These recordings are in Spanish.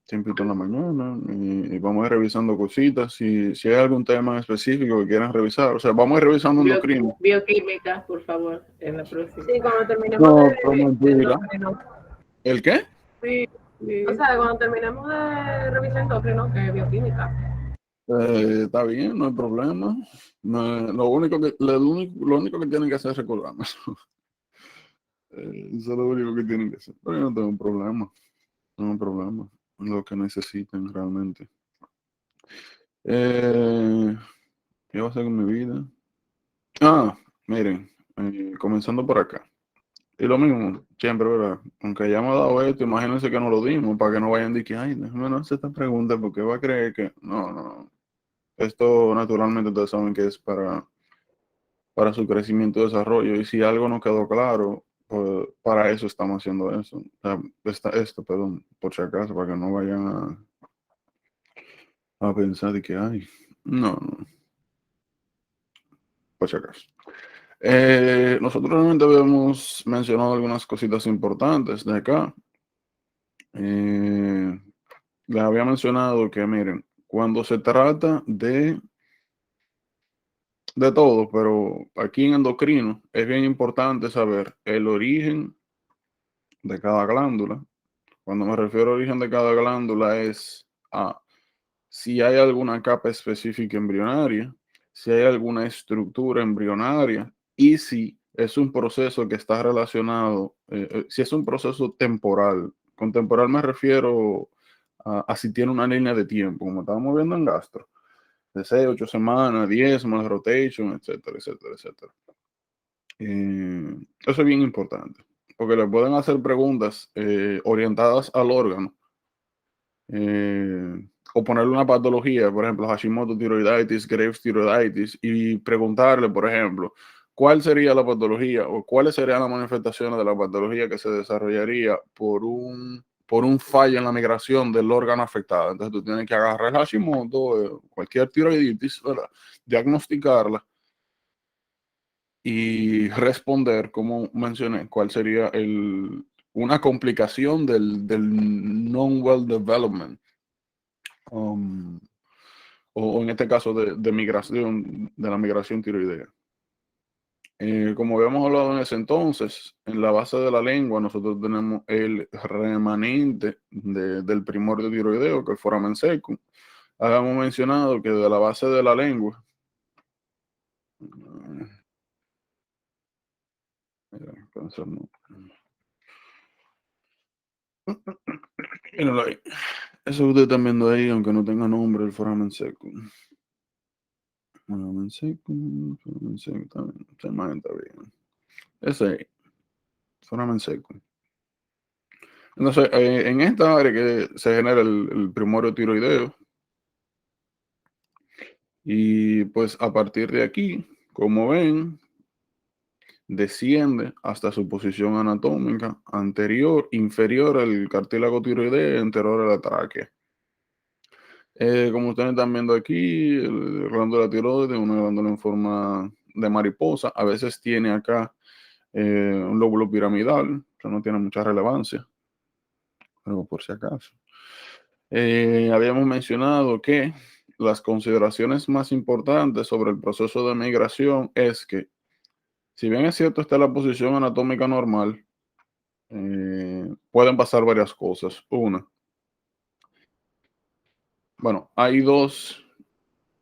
tiempito en la mañana y vamos a ir revisando cositas. Si hay algún tema específico que quieran revisar, o sea, vamos a ir revisando endocrino. Bioquímica, por favor, en la próxima. Sí, cuando terminemos No, de pero mentira. endocrino. ¿El qué? Sí, sí. O sea, cuando terminemos de revisar endocrino, que es bioquímica. Está bien, no hay problema. Lo único que tienen que hacer es recordarme. Eso es lo único que tienen que hacer. Pero yo no tengo un problema. No tengo un problema. Lo que necesiten realmente. ¿Qué va a hacer con mi vida? Miren, comenzando por acá. Y lo mismo, siempre, ¿verdad? Aunque ya me ha dado esto, imagínense que no lo dimos para que no vayan a decir, ay, déjame no hacer esta pregunta porque va a creer que. No, no, no. Esto naturalmente ustedes saben que es para su crecimiento y desarrollo. Y si algo no quedó claro, pues para eso estamos haciendo eso. O sea, perdón, por si acaso, para que no vayan a pensar de que, ay, no, no, por si acaso. Nosotros realmente habíamos mencionado algunas cositas importantes de acá. Les había mencionado que, miren, cuando se trata de todo, pero aquí en endocrino es bien importante saber el origen de cada glándula. Cuando me refiero al origen de cada glándula es a si hay alguna capa específica embrionaria, si hay alguna estructura embrionaria y si es un proceso que está relacionado, si es un proceso temporal. Con temporal me refiero a si tiene una línea de tiempo, como estábamos viendo en gastro, de 6, 8 semanas, 10 más rotation, etcétera, etcétera, etcétera. Eso es bien importante, porque le pueden hacer preguntas orientadas al órgano o ponerle una patología, por ejemplo, Hashimoto tiroiditis, Graves tiroiditis, y preguntarle, por ejemplo, cuál sería la patología o cuáles serían las manifestaciones de la patología que se desarrollaría por un fallo en la migración del órgano afectado. Entonces tú tienes que agarrar el Hashimoto, cualquier tiroiditis, ¿verdad? Diagnosticarla y responder, como mencioné, cuál sería una complicación del non-well development. O en este caso de migración, de la migración tiroidea. Como habíamos hablado en ese entonces, en la base de la lengua nosotros tenemos el remanente del primordio tiroideo, que es el foramen secum. Habíamos mencionado que de la base de la lengua, eso que ustedes están viendo ahí, aunque no tenga nombre, el foramen secum. Foramen secum, esa imagen está bien. Ese ahí, foramen secum. Entonces, en esta área que se genera el primordio tiroideo, y pues a partir de aquí, como ven, desciende hasta su posición anatómica anterior, inferior al cartílago tiroideo, anterior a la tráquea. Como ustedes están viendo aquí, el glándula tiroides, una glándula en forma de mariposa, a veces tiene acá un lóbulo piramidal, que no tiene mucha relevancia, pero por si acaso. Habíamos mencionado que las consideraciones más importantes sobre el proceso de migración es que, si bien es cierto está en la posición anatómica normal, pueden pasar varias cosas. Hay dos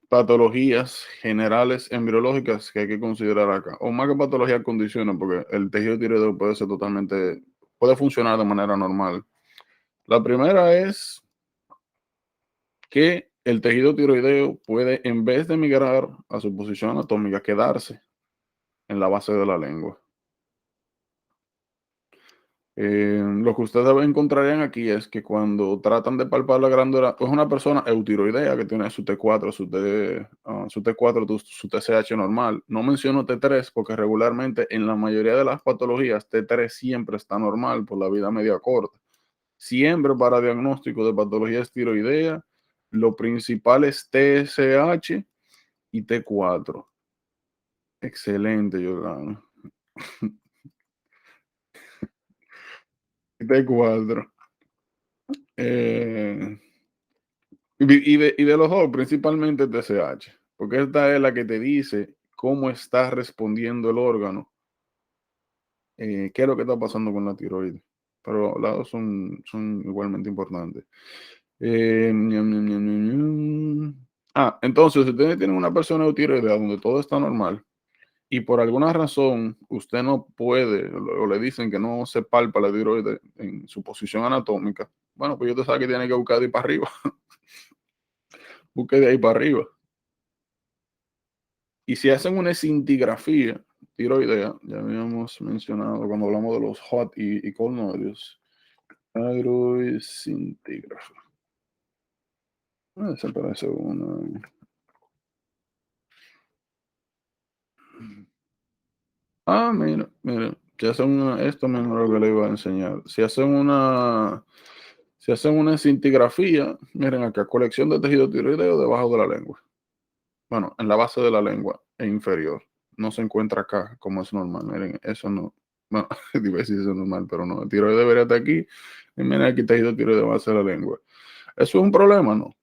patologías generales embriológicas que hay que considerar acá, o más que patologías, condiciones, porque el tejido tiroideo puede funcionar de manera normal. La primera es que el tejido tiroideo puede, en vez de migrar a su posición anatómica, quedarse en la base de la lengua. Lo que ustedes encontrarían aquí es que cuando tratan de palpar la glándula, es una persona eutiroidea que tiene su T4, su T4, su TSH normal. No menciono T3 porque regularmente en la mayoría de las patologías T3 siempre está normal por la vida media corta. Siempre para diagnóstico de patologías tiroideas, lo principal es TSH y T4. Excelente, Jordana. T4. Eh, y de los dos, principalmente TSH, porque esta es la que te dice cómo está respondiendo el órgano, qué es lo que está pasando con la tiroides. Pero las dos son igualmente importantes. Entonces, si ustedes tienen una persona eutiroidea donde todo está normal y por alguna razón usted no puede o le dicen que no se palpa la tiroides en su posición anatómica, bueno, pues usted sabe que tiene que buscar de ahí para arriba. Busque de ahí para arriba. Y si hacen una escintigrafía tiroidea, ya habíamos mencionado cuando hablamos de los hot y cold nodus, tiroescintigrafía. Se parece una. Mira, si hacen esto mismo es lo que le iba a enseñar. Si hacen una escintigrafía, miren acá, colección de tejido tiroideo debajo de la lengua. Bueno, en la base de la lengua e inferior. No se encuentra acá como es normal. Miren, eso no. Bueno, digo si eso es normal, pero no. El tiroides debería estar aquí. Y miren aquí tejido tiroideo base de la lengua. ¿Eso es un problema? No.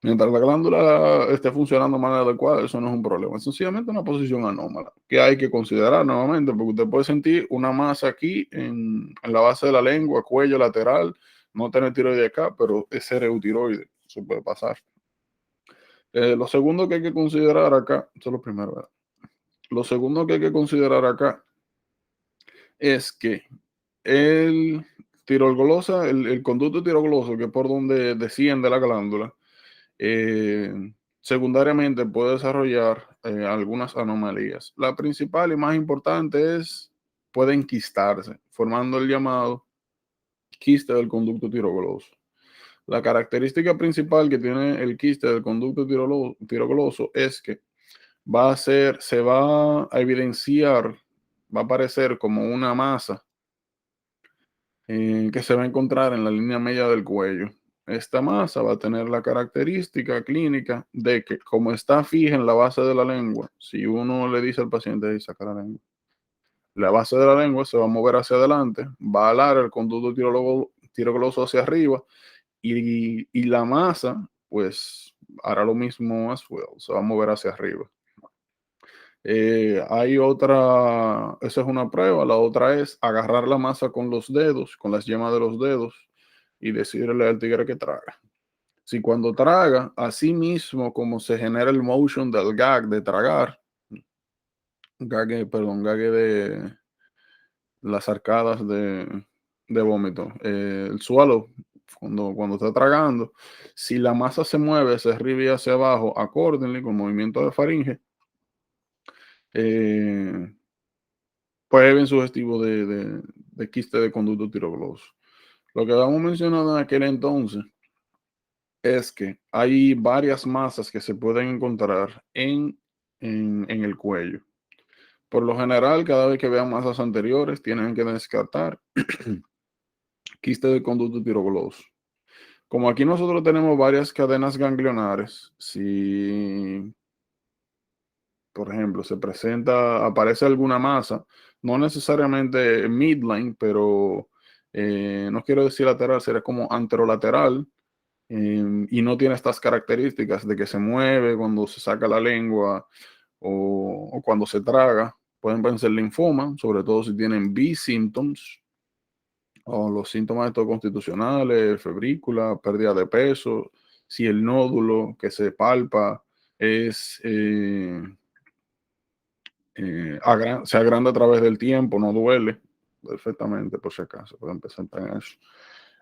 Mientras la glándula esté funcionando de manera adecuada, eso no es un problema. Es sencillamente una posición anómala que hay que considerar nuevamente, porque usted puede sentir una masa aquí en la base de la lengua, cuello lateral, no tener tiroides acá, pero es ser eutiroide. Eso puede pasar. Lo segundo que hay que considerar acá, eso es lo primero, ¿verdad? Lo segundo que hay que considerar acá es que el tiroglosa, el conducto tirogloso, que es por donde desciende la glándula, secundariamente puede desarrollar algunas anomalías. La principal y más importante es, puede enquistarse, formando el llamado quiste del conducto tirogloso. La característica principal que tiene el quiste del conducto tirogloso es que se va a evidenciar, va a aparecer como una masa que se va a encontrar en la línea media del cuello. Esta masa va a tener la característica clínica de que, como está fija en la base de la lengua, si uno le dice al paciente, ahí saca la lengua, la base de la lengua se va a mover hacia adelante, va a alar el conducto tirogloso hacia arriba y la masa, pues, hará lo mismo as well, se va a mover hacia arriba. Hay otra, esa es una prueba, la otra es agarrar la masa con los dedos, con las yemas de los dedos y decirle al tigre que traga. Si cuando traga, así mismo como se genera el motion del gag de tragar, gague de las arcadas de vómito, el swallow, cuando está tragando, si la masa se mueve hacia arriba y hacia abajo, accordingly, con movimiento de faringe, pues es bien sugestivo de quiste de conducto tirogloso. Lo que habíamos mencionado en aquel entonces es que hay varias masas que se pueden encontrar en el cuello. Por lo general, cada vez que vean masas anteriores, tienen que descartar quiste de conducto tirogloso. Como aquí nosotros tenemos varias cadenas ganglionares, si, por ejemplo, aparece alguna masa, no necesariamente midline, pero no quiero decir lateral, será como anterolateral, y no tiene estas características de que se mueve cuando se saca la lengua o cuando se traga. Pueden vencer linfoma, sobre todo si tienen B-symptoms o los síntomas estos constitucionales, febrícula, pérdida de peso, si el nódulo que se palpa es se agranda a través del tiempo, no duele perfectamente, por si acaso, pueden presentar eso.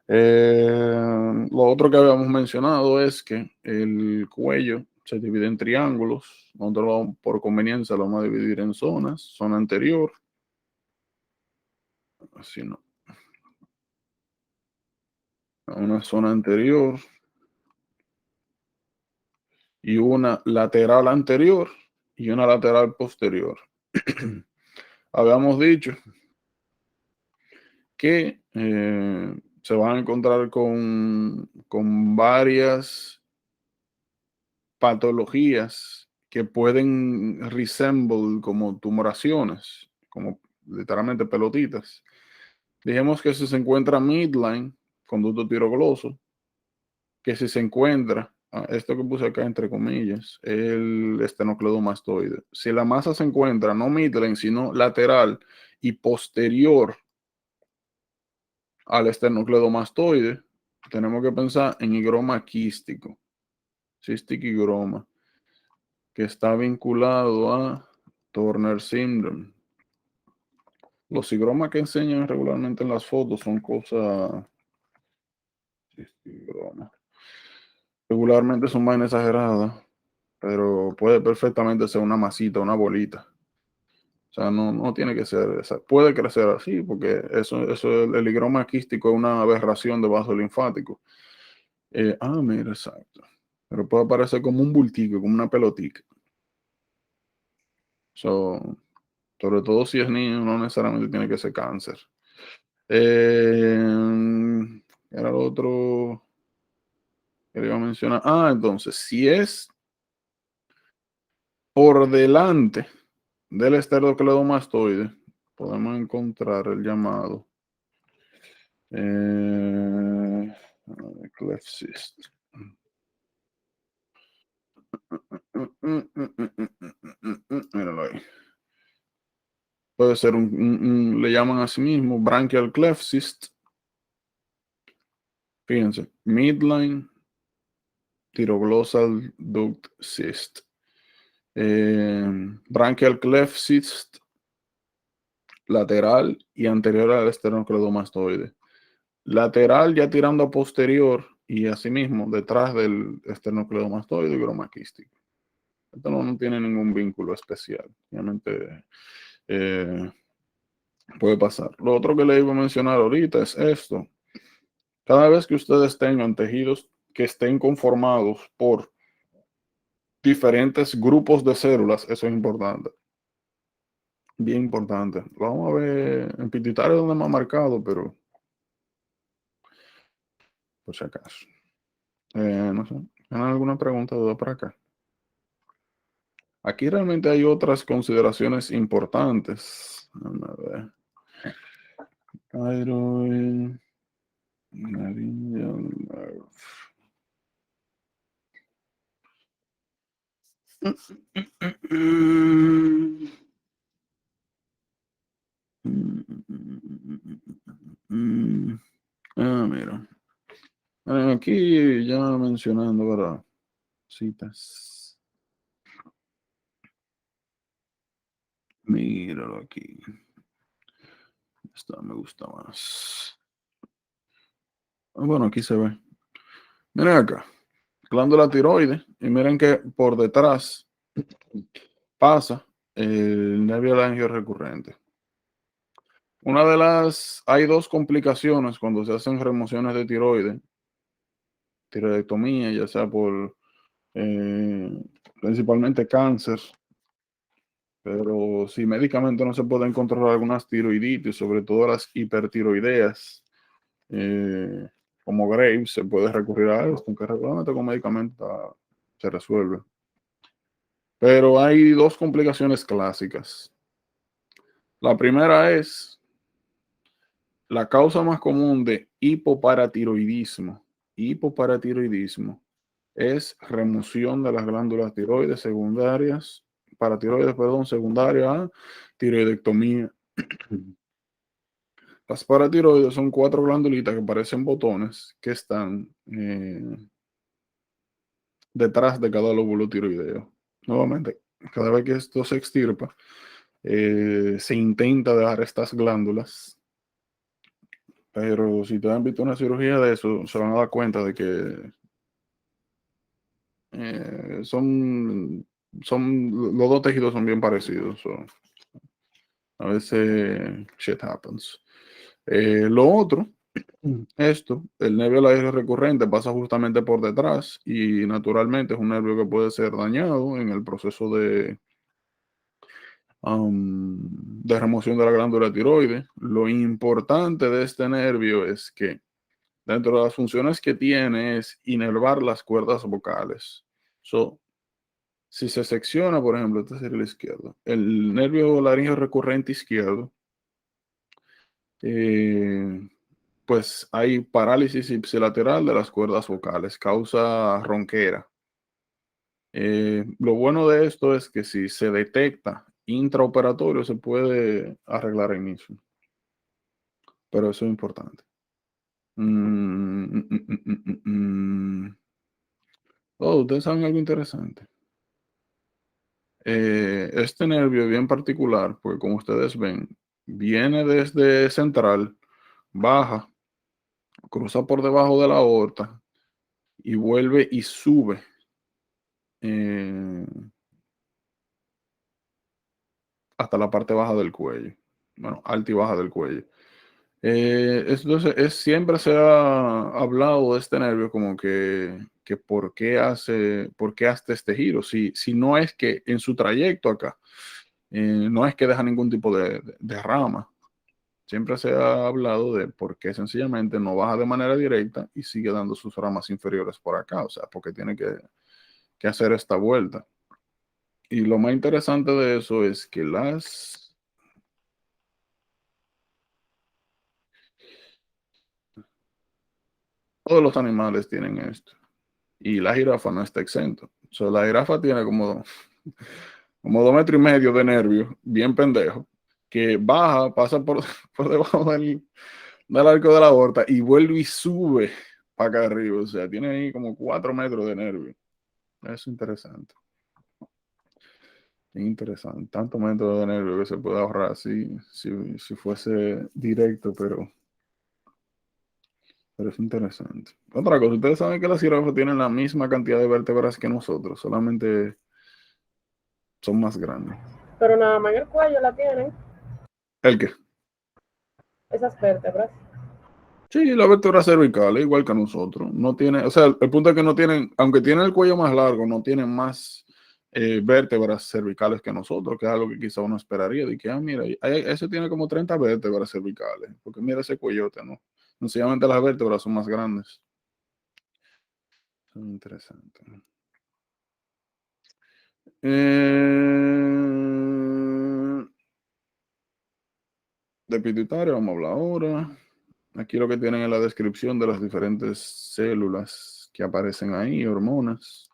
Lo otro que habíamos mencionado es que el cuello se divide en triángulos. Nosotros por conveniencia lo vamos a dividir en zonas. Zona anterior. Así no. Una zona anterior. Y una lateral anterior. Y una lateral posterior. Habíamos dicho que se van a encontrar con varias patologías que pueden resemble como tumoraciones, como literalmente pelotitas. Dijimos que si se encuentra midline conducto tirogloso, que si se encuentra, esto que puse acá entre comillas, el esternocleidomastoide. Si la masa se encuentra no midline, sino lateral y posterior al esternocleidomastoide, tenemos que pensar en higroma quístico, cystic higroma, que está vinculado a Turner syndrome. Los higromas que enseñan regularmente en las fotos son cosas... Regularmente son vainas exageradas, pero puede perfectamente ser una masita, una bolita. O sea, no tiene que ser esa. Puede crecer así, porque el higroma quístico es una aberración de vaso linfático. Mira, exacto. Pero puede aparecer como un bultico, como una pelotica. Sobre todo si es niño, no necesariamente tiene que ser cáncer. Era lo otro que le iba a mencionar. Entonces, si es por delante del esternocleidomastoide, podemos encontrar el llamado cleft cyst. Míralo ahí. Puede ser le llaman a sí mismo branchial cleft cyst. Fíjense, midline tiroglossal duct cyst. Branchial cleft cyst lateral y anterior al esternocleidomastoide. Lateral ya tirando a posterior y asimismo detrás del esternocleidomastoide y higroma quístico. Esto no tiene ningún vínculo especial. Obviamente puede pasar. Lo otro que le iba a mencionar ahorita es esto. Cada vez que ustedes tengan tejidos que estén conformados por diferentes grupos de células, eso es importante. Bien importante. Lo vamos a ver en pituitaria donde más marcado, pero por si acaso. No sé. ¿Tienen alguna pregunta o duda por acá? Aquí realmente hay otras consideraciones importantes. Vamos a ver. Thyroid, meridian nerve. Mira. Aquí ya mencionando para citas. Míralo aquí. Esta me gusta más. Bueno, aquí se ve. Miren acá. Glándula tiroides. Y miren que por detrás pasa el nervio laringio recurrente. Hay dos complicaciones cuando se hacen remociones de tiroides. Tiroidectomía, ya sea por principalmente cáncer. Pero si médicamente no se pueden controlar algunas tiroiditis, sobre todo las hipertiroideas, como Graves, se puede recurrir a esto, aunque regularmente con medicamentos se resuelve. Pero hay dos complicaciones clásicas. La primera es la causa más común de hipoparatiroidismo. Hipoparatiroidismo es remoción de las glándulas tiroides secundarias, secundaria a tiroidectomía. Las paratiroides son 4 glándulitas que parecen botones que están detrás de cada lóbulo tiroideo. Nuevamente, cada vez que esto se extirpa, se intenta dejar estas glándulas, pero si te han visto una cirugía de eso, se van a dar cuenta de que los dos tejidos son bien parecidos. A veces shit happens. Lo otro, el nervio laringio recurrente pasa justamente por detrás y naturalmente es un nervio que puede ser dañado en el proceso de remoción de la glándula tiroides. Lo importante de este nervio es que dentro de las funciones que tiene es inervar las cuerdas vocales. Si se secciona, por ejemplo, este sería el izquierdo, el nervio laringio recurrente izquierdo, pues hay parálisis ipsilateral de las cuerdas vocales, causa ronquera. Lo bueno de esto es que si se detecta intraoperatorio se puede arreglar ahí mismo, pero eso es importante. Oh, ustedes saben algo interesante. Este nervio bien particular, pues como ustedes ven, viene desde central, baja, cruza por debajo de la aorta y vuelve y sube eh, hasta la parte baja del cuello. Bueno, alta y baja del cuello. Entonces, siempre se ha hablado de este nervio como que por qué hace este giro. Si no es que en su trayecto acá, no es que deja ningún tipo de rama. Siempre se ha hablado de por qué sencillamente no baja de manera directa y sigue dando sus ramas inferiores por acá. O sea, porque tiene que hacer esta vuelta. Y lo más interesante de eso es que todos los animales tienen esto. Y la jirafa no está exento. O sea, la jirafa tiene como 2,5 metros de nervio, bien pendejo, que baja, pasa por debajo del arco de la aorta y vuelve y sube para acá arriba. O sea, tiene ahí como 4 metros de nervio. Es interesante. Interesante. Tanto metros de nervio que se puede ahorrar así, si fuese directo, pero es interesante. Otra cosa, ustedes saben que las jirafas tienen la misma cantidad de vértebras que nosotros, solamente son más grandes. Pero nada más en el cuello la tienen, ¿El qué? esas vértebras. Sí, la vértebra cervical, igual que nosotros. No tiene, o sea, el punto es que no tienen, aunque tienen el cuello más largo, no tienen más vértebras cervicales que nosotros, que es algo que quizá uno esperaría. De que, mira, ese tiene como 30 vértebras cervicales, porque mira ese cuellote, ¿no? Sencillamente las vértebras son más grandes. Son interesantes. De pituitaria vamos a hablar ahora. Aquí lo que tienen es la descripción de las diferentes células que aparecen ahí, hormonas.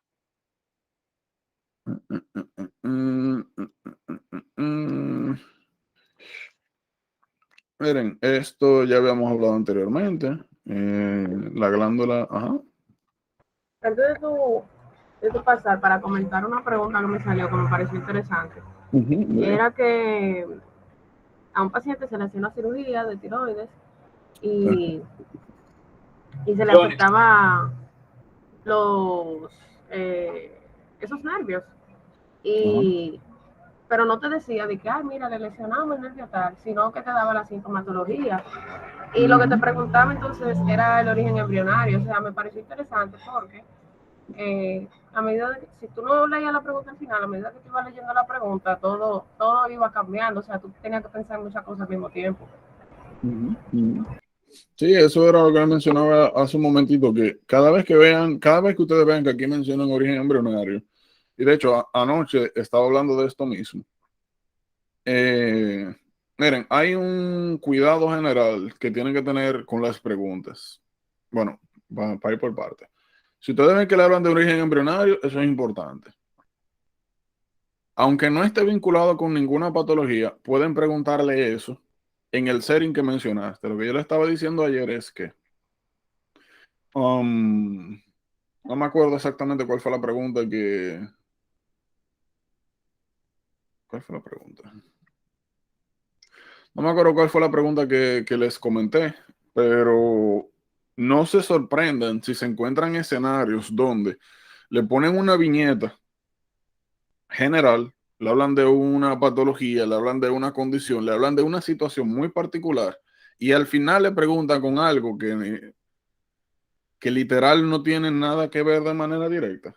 Miren, esto ya habíamos hablado anteriormente. La glándula, ajá. Antes de tu pasar para comentar una pregunta que me salió que me pareció interesante, era que a un paciente se le hacía una cirugía de tiroides y, y se le afectaba los esos nervios. Y, pero no te decía de que, ay, mira, le lesionamos el nervio tal, sino que te daba la sintomatología. Y lo que te preguntaba entonces era el origen embrionario. O sea, me pareció interesante porque a medida de, si tú no leías la pregunta al final, a medida que tú ibas leyendo la pregunta, todo iba cambiando. O sea, tú tenías que pensar en muchas cosas al mismo tiempo. Sí, eso era lo que mencionaba hace un momentito, que cada vez que ustedes vean que aquí mencionan origen embrionario, y de hecho anoche estaba hablando de esto mismo. Miren, hay un cuidado general que tienen que tener con las preguntas. Bueno, para ir por parte. Si ustedes ven que le hablan de origen embrionario, eso es importante. Aunque no esté vinculado con ninguna patología, pueden preguntarle eso en el setting que mencionaste. Lo que yo le estaba diciendo ayer es que no me acuerdo exactamente cuál fue la pregunta que... ¿Cuál fue la pregunta? No me acuerdo cuál fue la pregunta que les comenté, pero no se sorprendan si se encuentran escenarios donde le ponen una viñeta general, le hablan de una patología, le hablan de una condición, le hablan de una situación muy particular y al final le preguntan con algo que literal no tiene nada que ver de manera directa,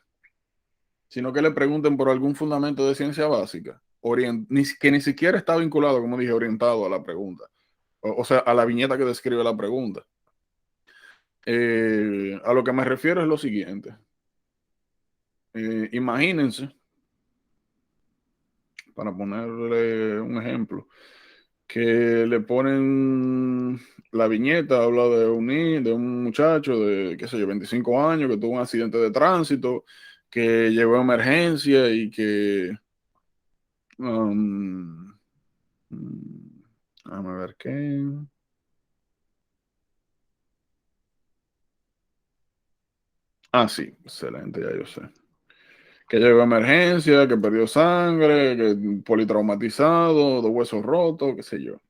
sino que le pregunten por algún fundamento de ciencia básica, que ni siquiera está vinculado, como dije, orientado a la pregunta, o sea, a la viñeta que describe la pregunta. A lo que me refiero es lo siguiente. Imagínense, para ponerle un ejemplo, que le ponen la viñeta, habla de un muchacho de, qué sé yo, 25 años que tuvo un accidente de tránsito, que llegó a emergencia y que... Vamos a ver qué... Ah, sí, excelente, ya yo sé. Que llegó a emergencia, que perdió sangre, que politraumatizado, dos huesos rotos, qué sé yo.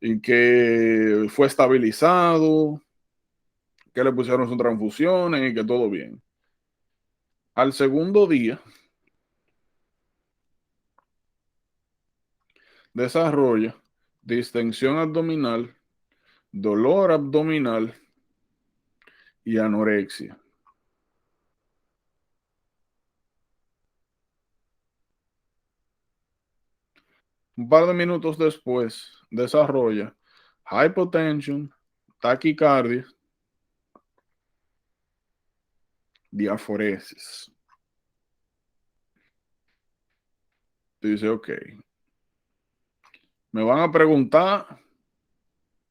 Y que fue estabilizado, que le pusieron sus transfusiones y que todo bien. Al segundo día, desarrolla distensión abdominal, dolor abdominal y anorexia. Un par de minutos después, desarrolla hypotension, taquicardia, diaforesis. Dice, ok, me van a preguntar,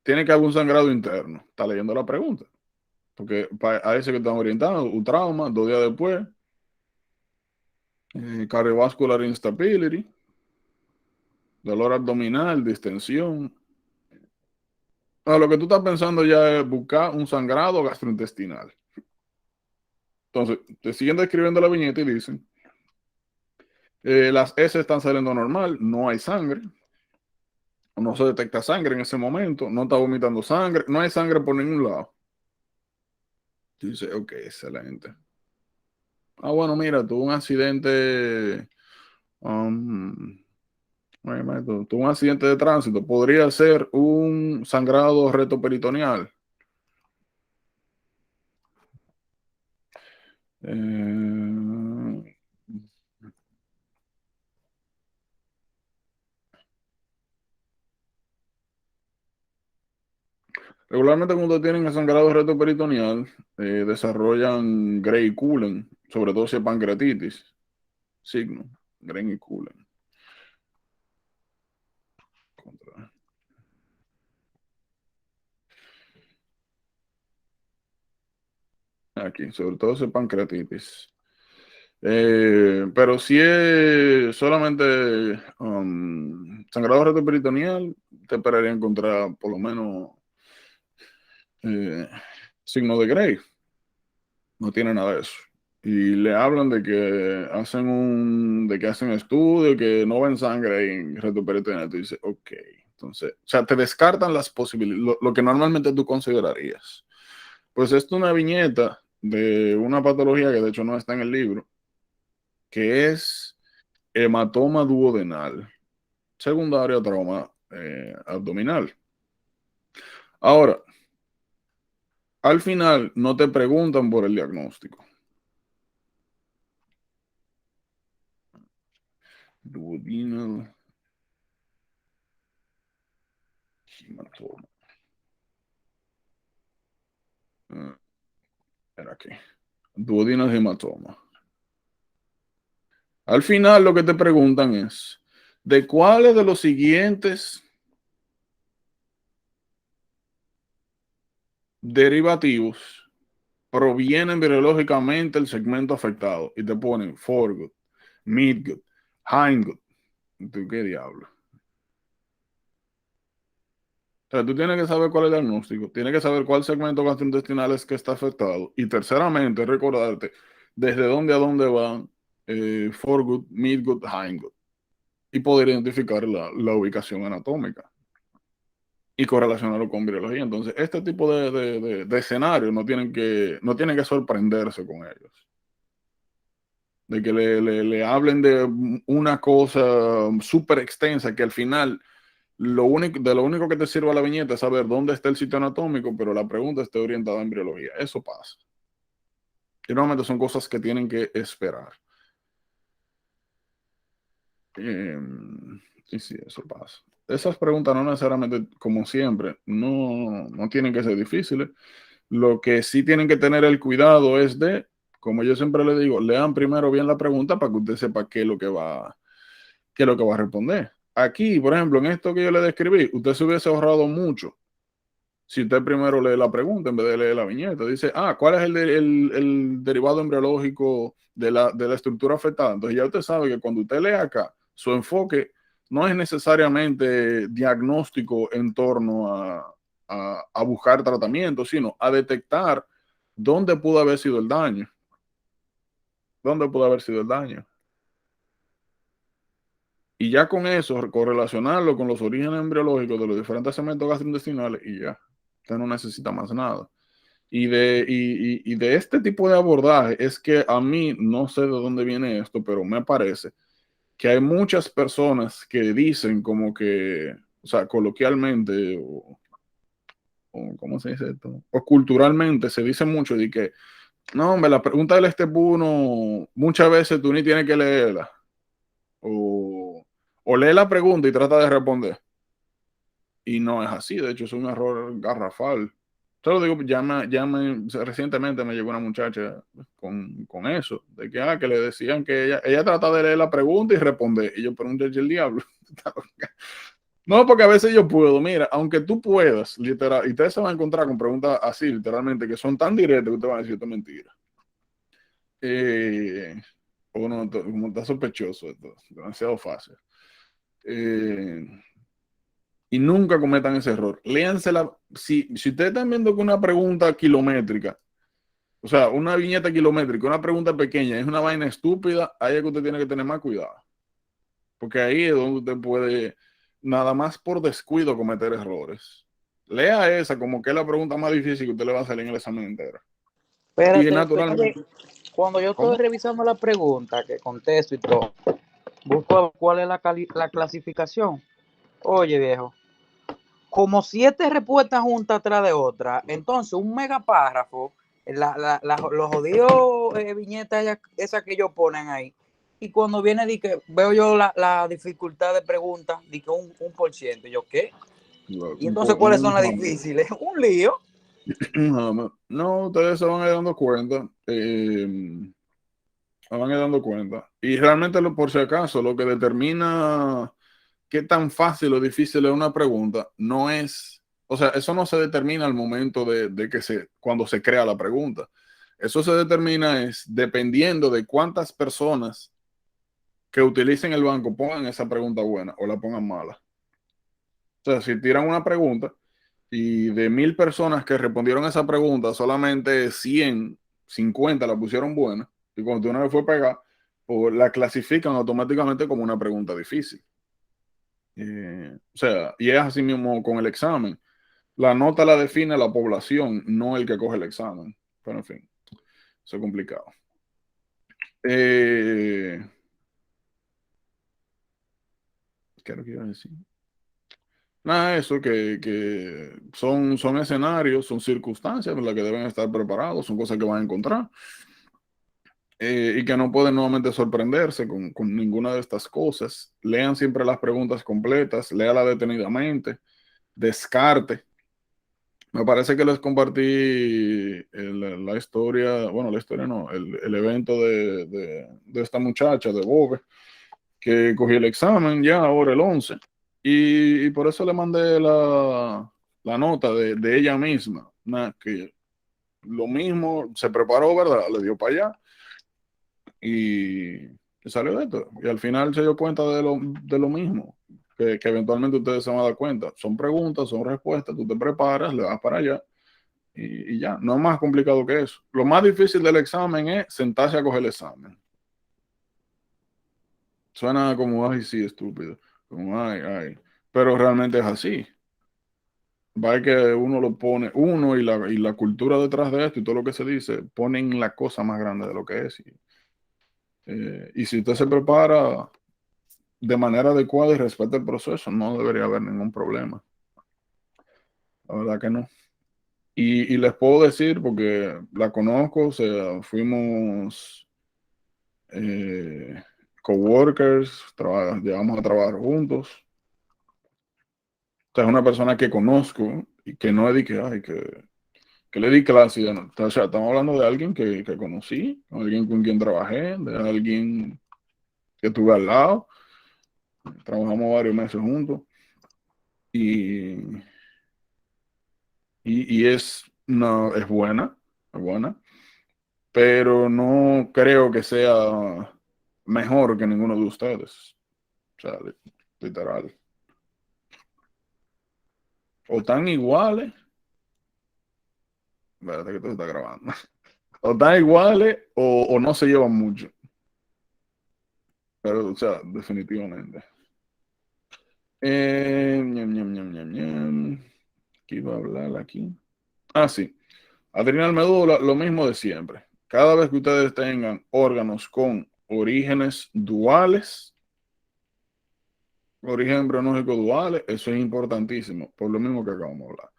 tiene que haber un sangrado interno. Está leyendo la pregunta. Porque a ese que están orientando, un trauma, 2 días después, cardiovascular instability, dolor abdominal, distensión. Lo que tú estás pensando ya es buscar un sangrado gastrointestinal. Entonces, te siguen describiendo la viñeta y dicen, las S están saliendo normal, no hay sangre, no se detecta sangre en ese momento, no está vomitando sangre, no hay sangre por ningún lado. Dice, ok, excelente. Bueno, mira, tuvo un accidente, tuvo un accidente de tránsito, podría ser un sangrado retoperitoneal. Regularmente cuando tienen el sangrado retoperitoneal, desarrollan Gray-Cullen, sobre todo si es pancreatitis. Signo, Gray y Cullen. Aquí, sobre todo si es pancreatitis. Pero si es solamente sangrado retoperitoneal, te esperaría encontrar por lo menos signo de Gray. No tiene nada de eso. Y le hablan de que hacen estudios, que no ven sangre en retoperitoneal. Tú dices, ok. Entonces, o sea, te descartan las posibilidades, lo que normalmente tú considerarías. Pues esto es una viñeta de una patología que de hecho no está en el libro, que es hematoma duodenal, secundario a trauma abdominal. Ahora, al final no te preguntan por el diagnóstico. Duodenal hematoma. Era aquí. Duodenal hematoma. Al final lo que te preguntan es, ¿de cuáles de los siguientes derivativos provienen biológicamente el segmento afectado? Y te ponen foregut, midgut, hindgut. ¿Tú qué diablo? O sea, tú tienes que saber cuál es el diagnóstico, tienes que saber cuál segmento gastrointestinal es que está afectado. Y terceramente, recordarte desde dónde a dónde van foregut, midgut, hindgut. Y poder identificar la ubicación anatómica y correlacionarlo con virología. Entonces, este tipo de escenarios no tienen que sorprenderse con ellos. De que le hablen de una cosa súper extensa que al final lo único que te sirve a la viñeta es saber dónde está el sitio anatómico, pero la pregunta esté orientada en embriología. Eso pasa. Y normalmente son cosas que tienen que esperar. Y sí, eso pasa. Esas preguntas no necesariamente, como siempre, no tienen que ser difíciles. Lo que sí tienen que tener el cuidado es de, como yo siempre le digo, lean primero bien la pregunta para que usted sepa qué es lo que va a responder. aquí, por ejemplo, en esto que yo le describí, usted se hubiese ahorrado mucho si usted primero lee la pregunta en vez de leer la viñeta. Dice, ¿cuál es el derivado embriológico de la estructura fetal? Entonces ya usted sabe que cuando usted lee acá, su enfoque no es necesariamente diagnóstico en torno a buscar tratamiento, sino a detectar dónde pudo haber sido el daño. ¿Dónde pudo haber sido el daño? Y ya con eso, correlacionarlo con los orígenes embriológicos de los diferentes segmentos gastrointestinales y ya. Usted no necesita más nada. Y de este tipo de abordaje es que a mí, no sé de dónde viene esto, pero me parece que hay muchas personas que dicen como que, o sea, coloquialmente, o ¿cómo se dice esto? O culturalmente se dice mucho de que, no, hombre, la pregunta del step 1, muchas veces tú ni tienes que leerla. O lee la pregunta y trata de responder. Y no es así, de hecho es un error garrafal. Solo digo, recientemente me llegó una muchacha con eso, de que le decían que ella trata de leer la pregunta y responder. Y yo pregunté el diablo. No, porque a veces yo puedo, mira, aunque tú puedas, literal, y ustedes se van a encontrar con preguntas así, literalmente, que son tan directas que usted va a decir esto es mentira. Uno como está sospechoso, esto, demasiado fácil. Y nunca cometan ese error. Léansela. Si ustedes están viendo que una pregunta kilométrica, o sea, una viñeta kilométrica, una pregunta pequeña, es una vaina estúpida, ahí es que usted tiene que tener más cuidado. Porque ahí es donde usted puede, nada más por descuido, cometer errores. Lea esa como que es la pregunta más difícil que usted le va a salir en el examen entero. Espérate, Y naturalmente. cuando yo estoy ¿Cómo? revisando la pregunta, que contesto y todo, busco cuál es la clasificación. Oye, viejo, como 7 respuestas juntas atrás de otra, entonces un megapárrafo, los jodidos viñetas esas que ellos ponen ahí, y cuando viene, veo yo la dificultad de preguntas, di que un por ciento, y yo, ¿qué? Y entonces, ¿cuáles son las difíciles? Un lío. No, ustedes se van a ir dando cuenta. Van a ir dando cuenta. Y realmente, por si acaso, lo que determina qué tan fácil o difícil es una pregunta, no es, o sea, eso no se determina al momento de cuando se crea la pregunta. Eso se determina es dependiendo de cuántas personas que utilicen el banco pongan esa pregunta buena o la pongan mala. O sea, si tiran una pregunta y de 1000 personas que respondieron esa pregunta, solamente 150 la pusieron buena, y cuando una vez fue pegada, pues la clasifican automáticamente como una pregunta difícil. O sea, y es así mismo con el examen. La nota la define la población, no el que coge el examen. Pero en fin, eso es complicado. ¿Qué es lo que iba a decir? Nada, eso que son escenarios, son circunstancias en las que deben estar preparados, son cosas que van a encontrar. Y que no pueden nuevamente sorprenderse con ninguna de estas cosas. Lean siempre las preguntas completas, léala detenidamente, descarte. Me parece que les compartí la historia, bueno, la historia no, el evento de esta muchacha, de Bobe, que cogió el examen ya ahora el 11. Y por eso le mandé la nota de ella misma, que lo mismo, se preparó, ¿verdad? Le dio para allá y salió de esto. Y al final se dio cuenta de lo mismo, que eventualmente ustedes se van a dar cuenta. Son preguntas, son respuestas, tú te preparas, le vas para allá y ya. No es más complicado que eso. Lo más difícil del examen es sentarse a coger el examen. Suena como, ay, sí, estúpido. Como, ay. Pero realmente es así. Va que uno lo pone, uno y la cultura detrás de esto y todo lo que se dice, ponen la cosa más grande de lo que es. Y si usted se prepara de manera adecuada y respeta el proceso, no debería haber ningún problema. La verdad que no. Y les puedo decir, porque la conozco, o sea, fuimos coworkers, llegamos a trabajar juntos. O sea, es una persona que conozco y que no es de que le di clase. No. O sea, estamos hablando de alguien que conocí, alguien con quien trabajé, de alguien que estuve al lado. Trabajamos varios meses juntos y es buena, pero no creo que sea mejor que ninguno de ustedes. O sea, literal. O tan iguales. Espérate que esto está grabando. O tan iguales o no se llevan mucho. Pero, o sea, definitivamente. ¿Qué iba a hablar aquí? Ah, sí. Adrenal medula, lo mismo de siempre. Cada vez que ustedes tengan órganos con orígenes duales, origen embriológico duales, eso es importantísimo, por lo mismo que acabamos de hablar.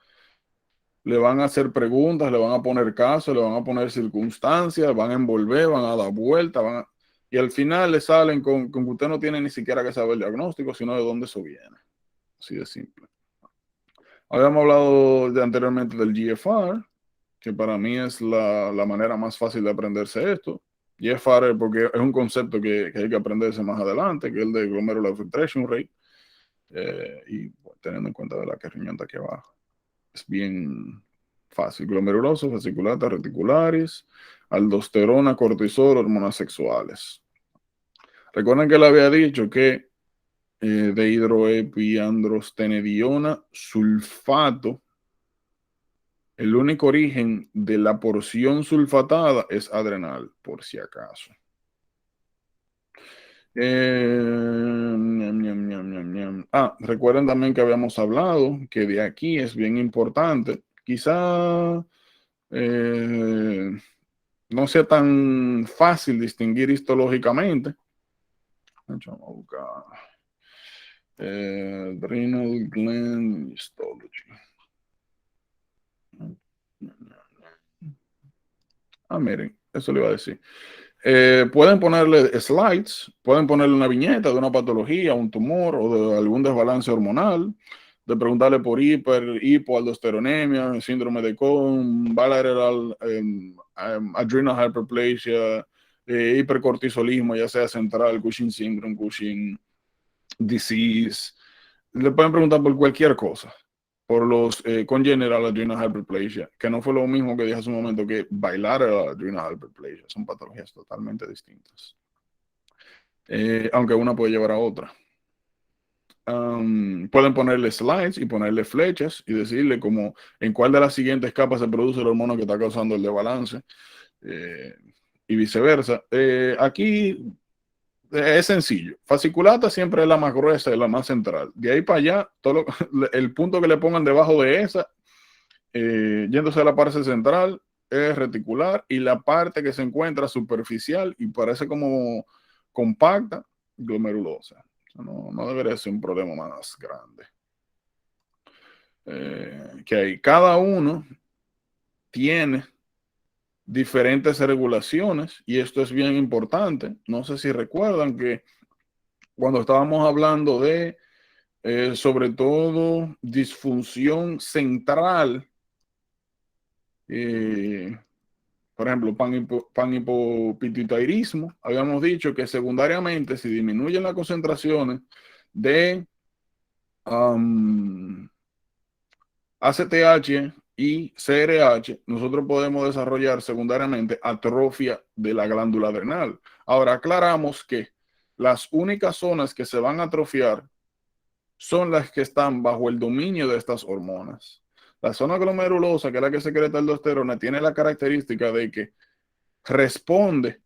Le van a hacer preguntas, le van a poner casos, le van a poner circunstancias, van a envolver, van a dar vueltas, y al final le salen con que usted no tiene ni siquiera que saber el diagnóstico, sino de dónde eso viene. Así de simple. Habíamos hablado anteriormente del GFR, que para mí es la manera más fácil de aprenderse esto. GFR porque es un concepto que hay que aprenderse más adelante, que es el de Glomerular Filtration Rate, y bueno, teniendo en cuenta de la que riñón está aquí abajo. Es bien fácil. Glomerulosos, fasciculatas, reticulares, aldosterona, cortisol, hormonas sexuales. Recuerden que le había dicho que dehidroepiandrostenediona sulfato, el único origen de la porción sulfatada es adrenal, por si acaso. Recuerden también que habíamos hablado que de aquí es bien importante. Quizá no sea tan fácil distinguir histológicamente. Vamos a buscar adrenal gland histology. Miren, eso le iba a decir. Pueden ponerle slides, pueden ponerle una viñeta de una patología, un tumor o de algún desbalance hormonal, de preguntarle por hipoaldosteronemia, síndrome de Cohn, bilateral adrenal hyperplasia, hipercortisolismo, ya sea central, Cushing syndrome, Cushing disease. Le pueden preguntar por cualquier cosa, por los congenital adrenal hyperplasia, que no fue lo mismo que dije hace un momento que bilateral adrenal hyperplasia. Son patologías totalmente distintas. Aunque una puede llevar a otra. Pueden ponerle slides y ponerle flechas y decirle como en cuál de las siguientes capas se produce el hormona que está causando el desbalance y viceversa. Aquí es sencillo. Fasciculata siempre es la más gruesa y la más central. De ahí para allá, el punto que le pongan debajo de esa, yéndose a la parte central, es reticular, y la parte que se encuentra superficial y parece como compacta, glomerulosa. No debería ser un problema más grande. Que hay. Cada uno tiene diferentes regulaciones y esto es bien importante. No sé si recuerdan que cuando estábamos hablando de sobre todo disfunción central, por ejemplo, panhipopituitarismo, habíamos dicho que secundariamente si disminuyen las concentraciones de ACTH y CRH, nosotros podemos desarrollar secundariamente atrofia de la glándula adrenal. Ahora aclaramos que las únicas zonas que se van a atrofiar son las que están bajo el dominio de estas hormonas. La zona glomerulosa, que es la que secreta aldosterona, tiene la característica de que responde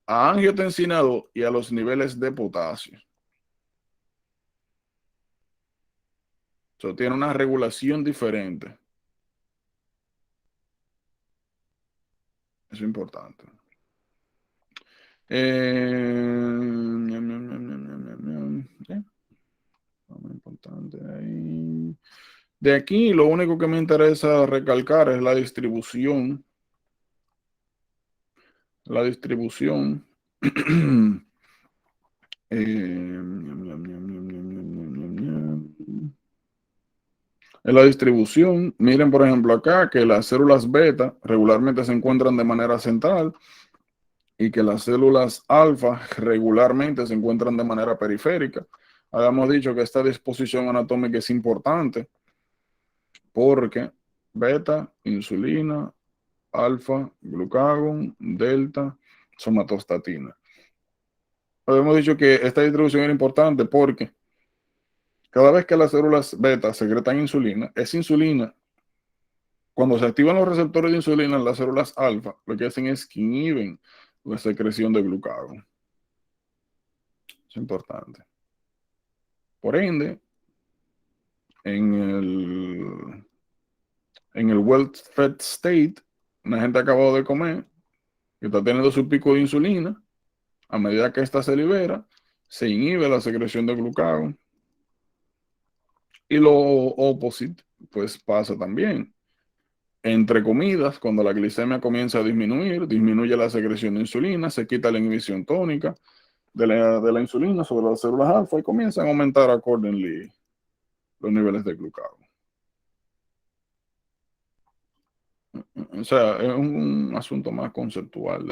a angiotensina 2 y a los niveles de potasio. Tiene una regulación diferente. Eso es importante. Importante ahí. De aquí, lo único que me interesa recalcar es la distribución. La distribución. En la distribución, miren por ejemplo acá que las células beta regularmente se encuentran de manera central y que las células alfa regularmente se encuentran de manera periférica. habíamos dicho que esta disposición anatómica es importante porque beta, insulina, alfa, glucagón, delta, somatostatina. Habíamos dicho que esta distribución era importante porque cada vez que las células beta secretan insulina, esa insulina, cuando se activan los receptores de insulina en las células alfa, lo que hacen es que inhiben la secreción de glucagón. Es importante. Por ende, en el well-fed state, una gente ha acabado de comer y está teniendo su pico de insulina. A medida que ésta se libera, se inhibe la secreción de glucagón. Y lo opposite, pues pasa también. Entre comidas, cuando la glicemia comienza a disminuir, disminuye la secreción de insulina, se quita la inhibición tónica de la insulina sobre las células alfa y comienzan a aumentar accordingly los niveles de glucagón. O sea, es un asunto más conceptual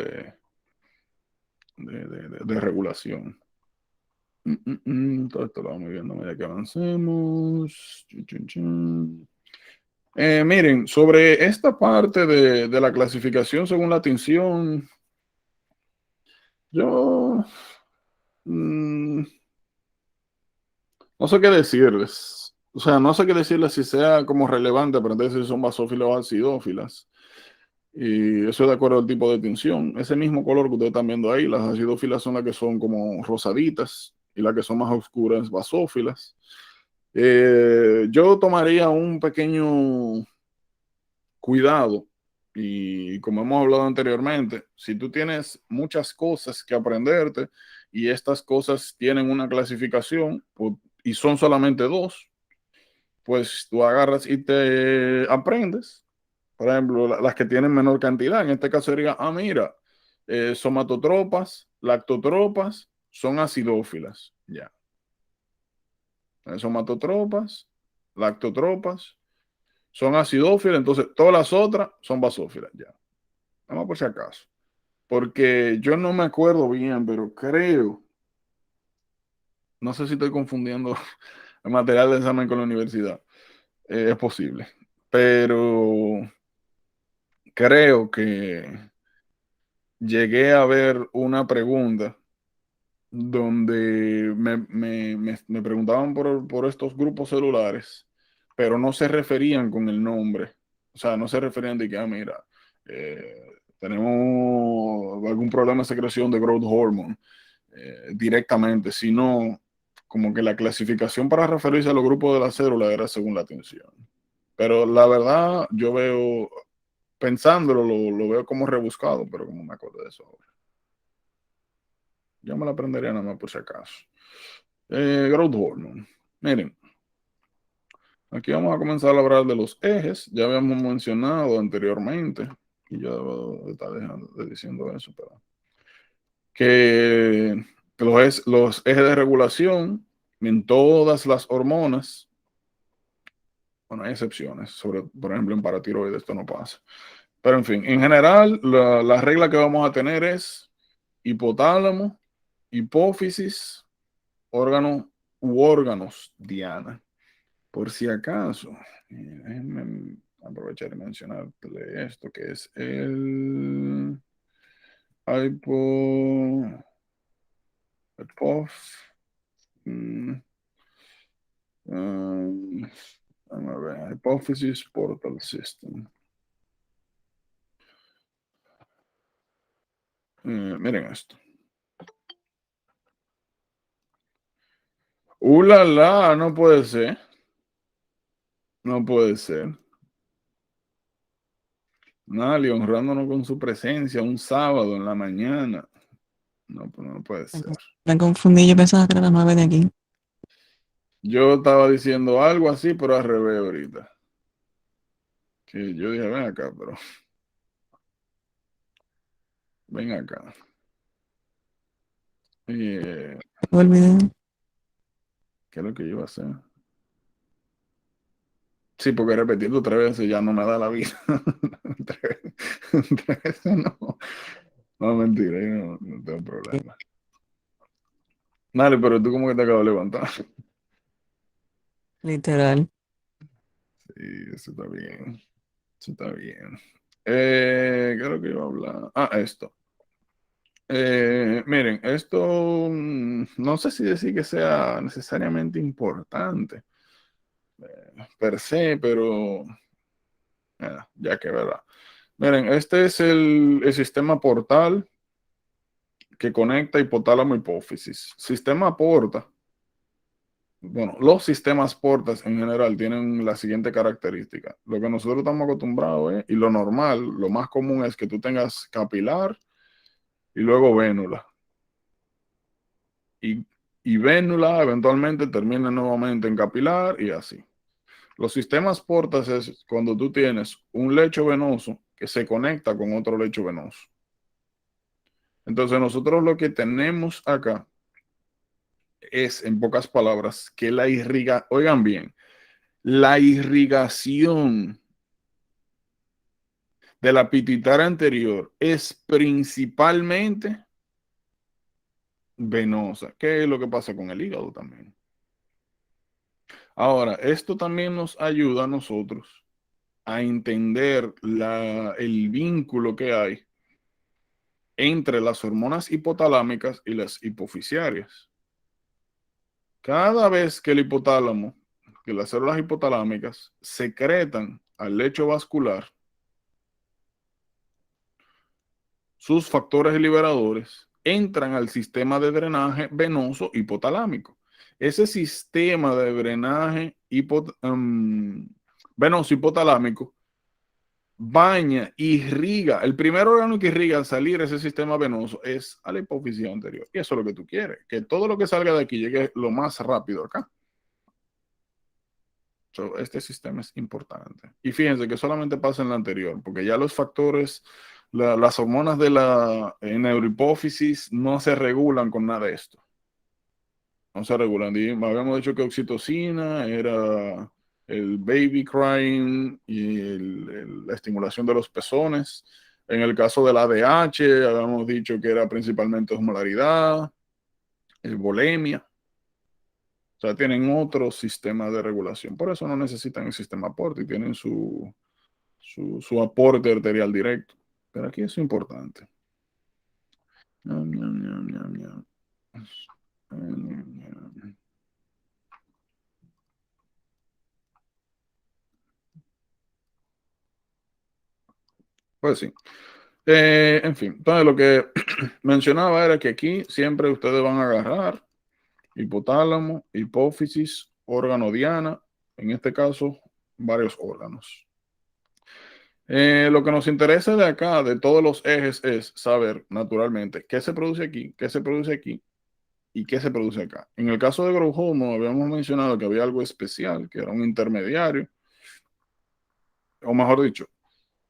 de regulación. Todo esto lo vamos viendo a medida que avancemos. Miren, sobre esta parte de la clasificación según la tinción, yo no sé qué decirles. O sea, no sé qué decirles si sea como relevante aprender si son basófilas o acidófilas. Y eso es de acuerdo al tipo de tinción. Ese mismo color que ustedes están viendo ahí, las acidófilas son las que son como rosaditas y las que son más oscuras, basófilas. Yo tomaría un pequeño cuidado y como hemos hablado anteriormente, si tú tienes muchas cosas que aprenderte y estas cosas tienen una clasificación y son solamente dos, pues tú agarras y te aprendes. Por ejemplo, las que tienen menor cantidad, en este caso sería, mira, somatotropas, lactotropas, son acidófilas, ya. Somatotropas, lactotropas, son acidófilas, entonces todas las otras son basófilas, ya. Vamos por si acaso. Porque yo no me acuerdo bien, pero creo, no sé si estoy confundiendo el material de examen con la universidad. Es posible. Pero creo que llegué a ver una pregunta donde me preguntaban por estos grupos celulares, pero no se referían con el nombre. O sea, no se referían de que, mira, tenemos algún problema de secreción de growth hormone directamente, sino como que la clasificación para referirse a los grupos de la célula era según la tensión. Pero la verdad, yo veo, pensándolo, lo veo como rebuscado, pero como me acuerdo de eso ahora. Yo me la aprendería nada más por si acaso. Growth hormone. Miren, aquí vamos a comenzar a hablar de los ejes. Ya habíamos mencionado anteriormente, y yo debo de estar diciendo eso, pero que los ejes de regulación en todas las hormonas, bueno, hay excepciones, por ejemplo, en paratiroides esto no pasa. Pero en fin, en general, la regla que vamos a tener es hipotálamo, hipófisis, órgano u órganos diana. Por si acaso, déjenme aprovechar y mencionarle esto, que es el vamos a ver, hipófisis portal system. Miren esto. ¡La! No puede ser. No puede ser. Nali honrándonos con su presencia un sábado en la mañana. No, pues no puede ser. Me confundí, yo pensaba que era las 9 de aquí. Yo estaba diciendo algo así, pero al revés ahorita. Que yo dije, ven acá, pero... Ven acá. ¿Qué Olvidé. es lo que yo iba a hacer? Sí, porque repetiendo 3 veces ya no me da la vida. 3 veces no. No, mentira, yo no tengo problema. Dale, pero tú como que te acabas de levantar. Literal. Sí, eso está bien. Eso está bien. ¿Qué es lo que iba a hablar? Ah, esto. Miren, esto no sé si decir que sea necesariamente importante per se, pero ya que verdad. Miren, este es el sistema portal que conecta hipotálamo hipófisis. Sistema porta. Bueno, los sistemas portas en general tienen la siguiente característica. Lo que nosotros estamos acostumbrados y lo normal, lo más común es que tú tengas capilar y luego vénula. Y, y vénula eventualmente termina nuevamente en capilar y así. Los sistemas portas es cuando tú tienes un lecho venoso que se conecta con otro lecho venoso. Entonces nosotros lo que tenemos acá es, en pocas palabras, que oigan bien, la irrigación de la pituitaria anterior es principalmente venosa. ¿Qué es lo que pasa con el hígado también? Ahora, esto también nos ayuda a nosotros a entender el vínculo que hay entre las hormonas hipotalámicas y las hipofisiarias. Cada vez que el hipotálamo, que las células hipotalámicas secretan al lecho vascular sus factores liberadores, entran al sistema de drenaje venoso hipotalámico. Ese sistema de drenaje venoso hipotalámico baña, irriga. El primer órgano que irriga al salir ese sistema venoso es a la hipófisis anterior. Y eso es lo que tú quieres, que todo lo que salga de aquí llegue lo más rápido acá. Este sistema es importante. Y fíjense que solamente pasa en la anterior, porque ya los factores, las hormonas de la neurohipófisis no se regulan con nada de esto. No se regulan. Habíamos dicho que oxitocina era el baby crying y la estimulación de los pezones. En el caso del ADH, habíamos dicho que era principalmente osmolaridad, bulimia. O sea, tienen otro sistema de regulación. Por eso no necesitan el sistema aporte y tienen su aporte arterial directo. Pero aquí es importante. Pues sí. En fin, entonces lo que mencionaba era que aquí siempre ustedes van a agarrar hipotálamo, hipófisis, órgano diana, en este caso, varios órganos. Lo que nos interesa de acá, de todos los ejes, es saber naturalmente qué se produce aquí, qué se produce aquí y qué se produce acá. En el caso de growth hormone, habíamos mencionado que había algo especial, que era un intermediario, o mejor dicho,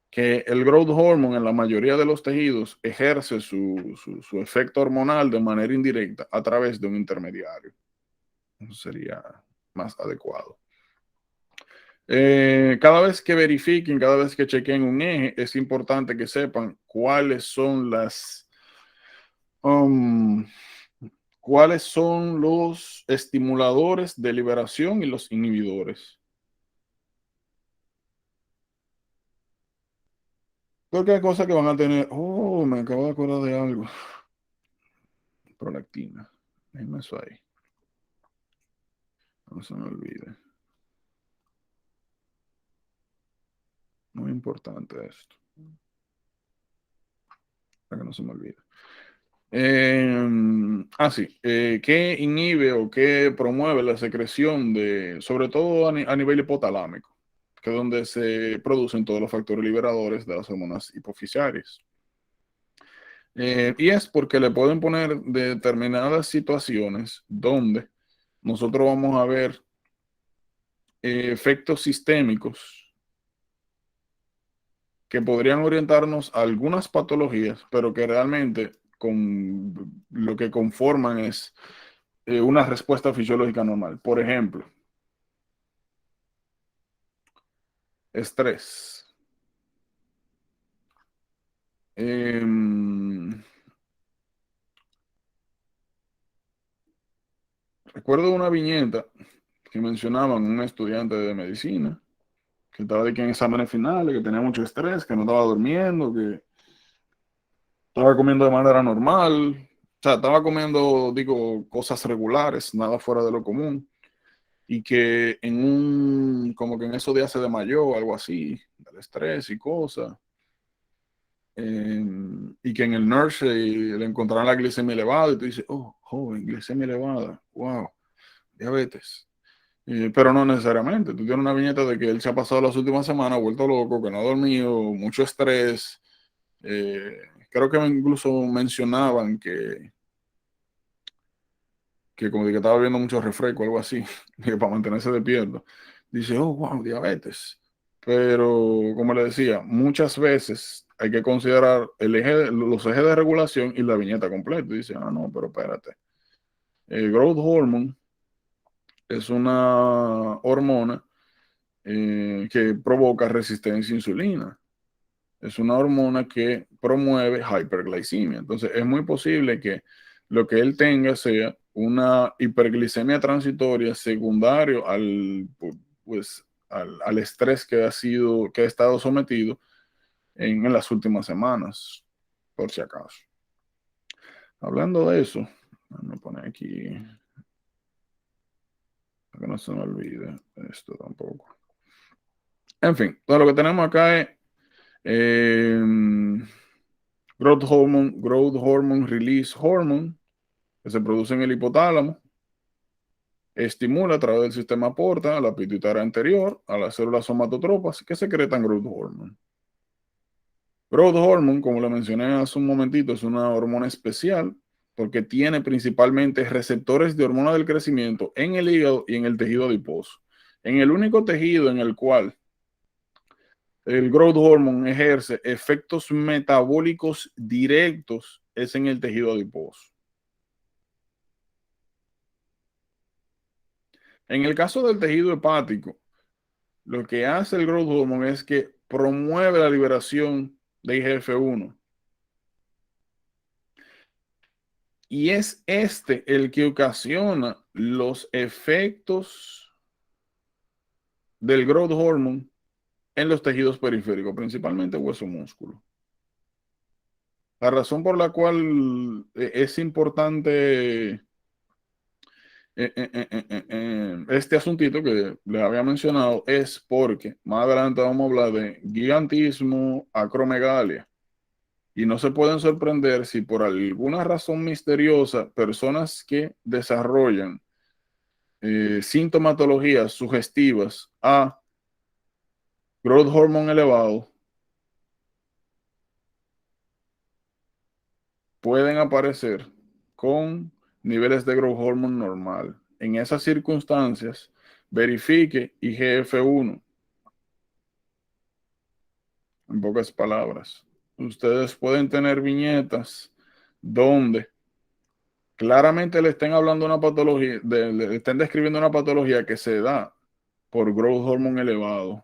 que el growth hormone en la mayoría de los tejidos ejerce su efecto hormonal de manera indirecta a través de un intermediario. Eso sería más adecuado. Cada vez que verifiquen, cada vez que chequen un eje, es importante que sepan um, cuáles son los estimuladores de liberación y los inhibidores. Porque hay cosas que van a tener. Oh, me acabo de acordar de algo. Prolactina. Déjame eso ahí. No se me olvide. Muy importante esto. Para que no se me olvide. Sí. ¿Qué inhibe o qué promueve la secreción sobre todo a nivel hipotalámico, que es donde se producen todos los factores liberadores de las hormonas hipofisiarias? Y es porque le pueden poner determinadas situaciones donde nosotros vamos a ver efectos sistémicos que podrían orientarnos a algunas patologías, pero que realmente lo que conforman es una respuesta fisiológica normal. Por ejemplo, estrés. recuerdo una viñeta que mencionaban un estudiante de medicina que estaba de que en exámenes finales, que tenía mucho estrés, que no estaba durmiendo, que estaba comiendo de manera normal, o sea, estaba comiendo, digo, cosas regulares, nada fuera de lo común, y que como que en esos días se desmayó, algo así, del estrés y cosas, y que en el nurse le encontraron la glicemia elevada, y tú dices, oh, joven, glicemia elevada, wow, diabetes. Pero no necesariamente. Tú tienes una viñeta de que él se ha pasado las últimas semanas vuelto loco, que no ha dormido, mucho estrés. Creo que incluso mencionaban que como de que estaba bebiendo mucho refresco, algo así, que para mantenerse despierto. Dice, oh, wow, diabetes. Pero, como le decía, muchas veces hay que considerar los ejes de regulación y la viñeta completa. Dice, ah, no, pero espérate. El growth hormone es una hormona que provoca resistencia a insulina. Es una hormona que promueve hiperglicemia. Entonces, es muy posible que lo que él tenga sea una hiperglicemia transitoria secundario al estrés que ha estado sometido en las últimas semanas, por si acaso. Hablando de eso, me pone aquí, para que no se me olvide esto tampoco. En fin, todo lo que tenemos acá es growth hormone release hormone, que se produce en el hipotálamo, estimula a través del sistema porta a la pituitaria anterior, a las células somatotropas que secretan growth hormone. Growth hormone, como le mencioné hace un momentito, es una hormona especial porque tiene principalmente receptores de hormona del crecimiento en el hígado y en el tejido adiposo. En el único tejido en el cual el growth hormone ejerce efectos metabólicos directos es en el tejido adiposo. En el caso del tejido hepático, lo que hace el growth hormone es que promueve la liberación de IGF-1. Y es este el que ocasiona los efectos del growth hormone en los tejidos periféricos, principalmente hueso músculo. La razón por la cual es importante este asuntito que les había mencionado es porque más adelante vamos a hablar de gigantismo, acromegalia. Y no se pueden sorprender si por alguna razón misteriosa personas que desarrollan sintomatologías sugestivas a growth hormone elevado pueden aparecer con niveles de growth hormone normal. En esas circunstancias, verifique IGF-1. En pocas palabras, ustedes pueden tener viñetas donde claramente le estén hablando una patología, le estén describiendo una patología que se da por growth hormone elevado.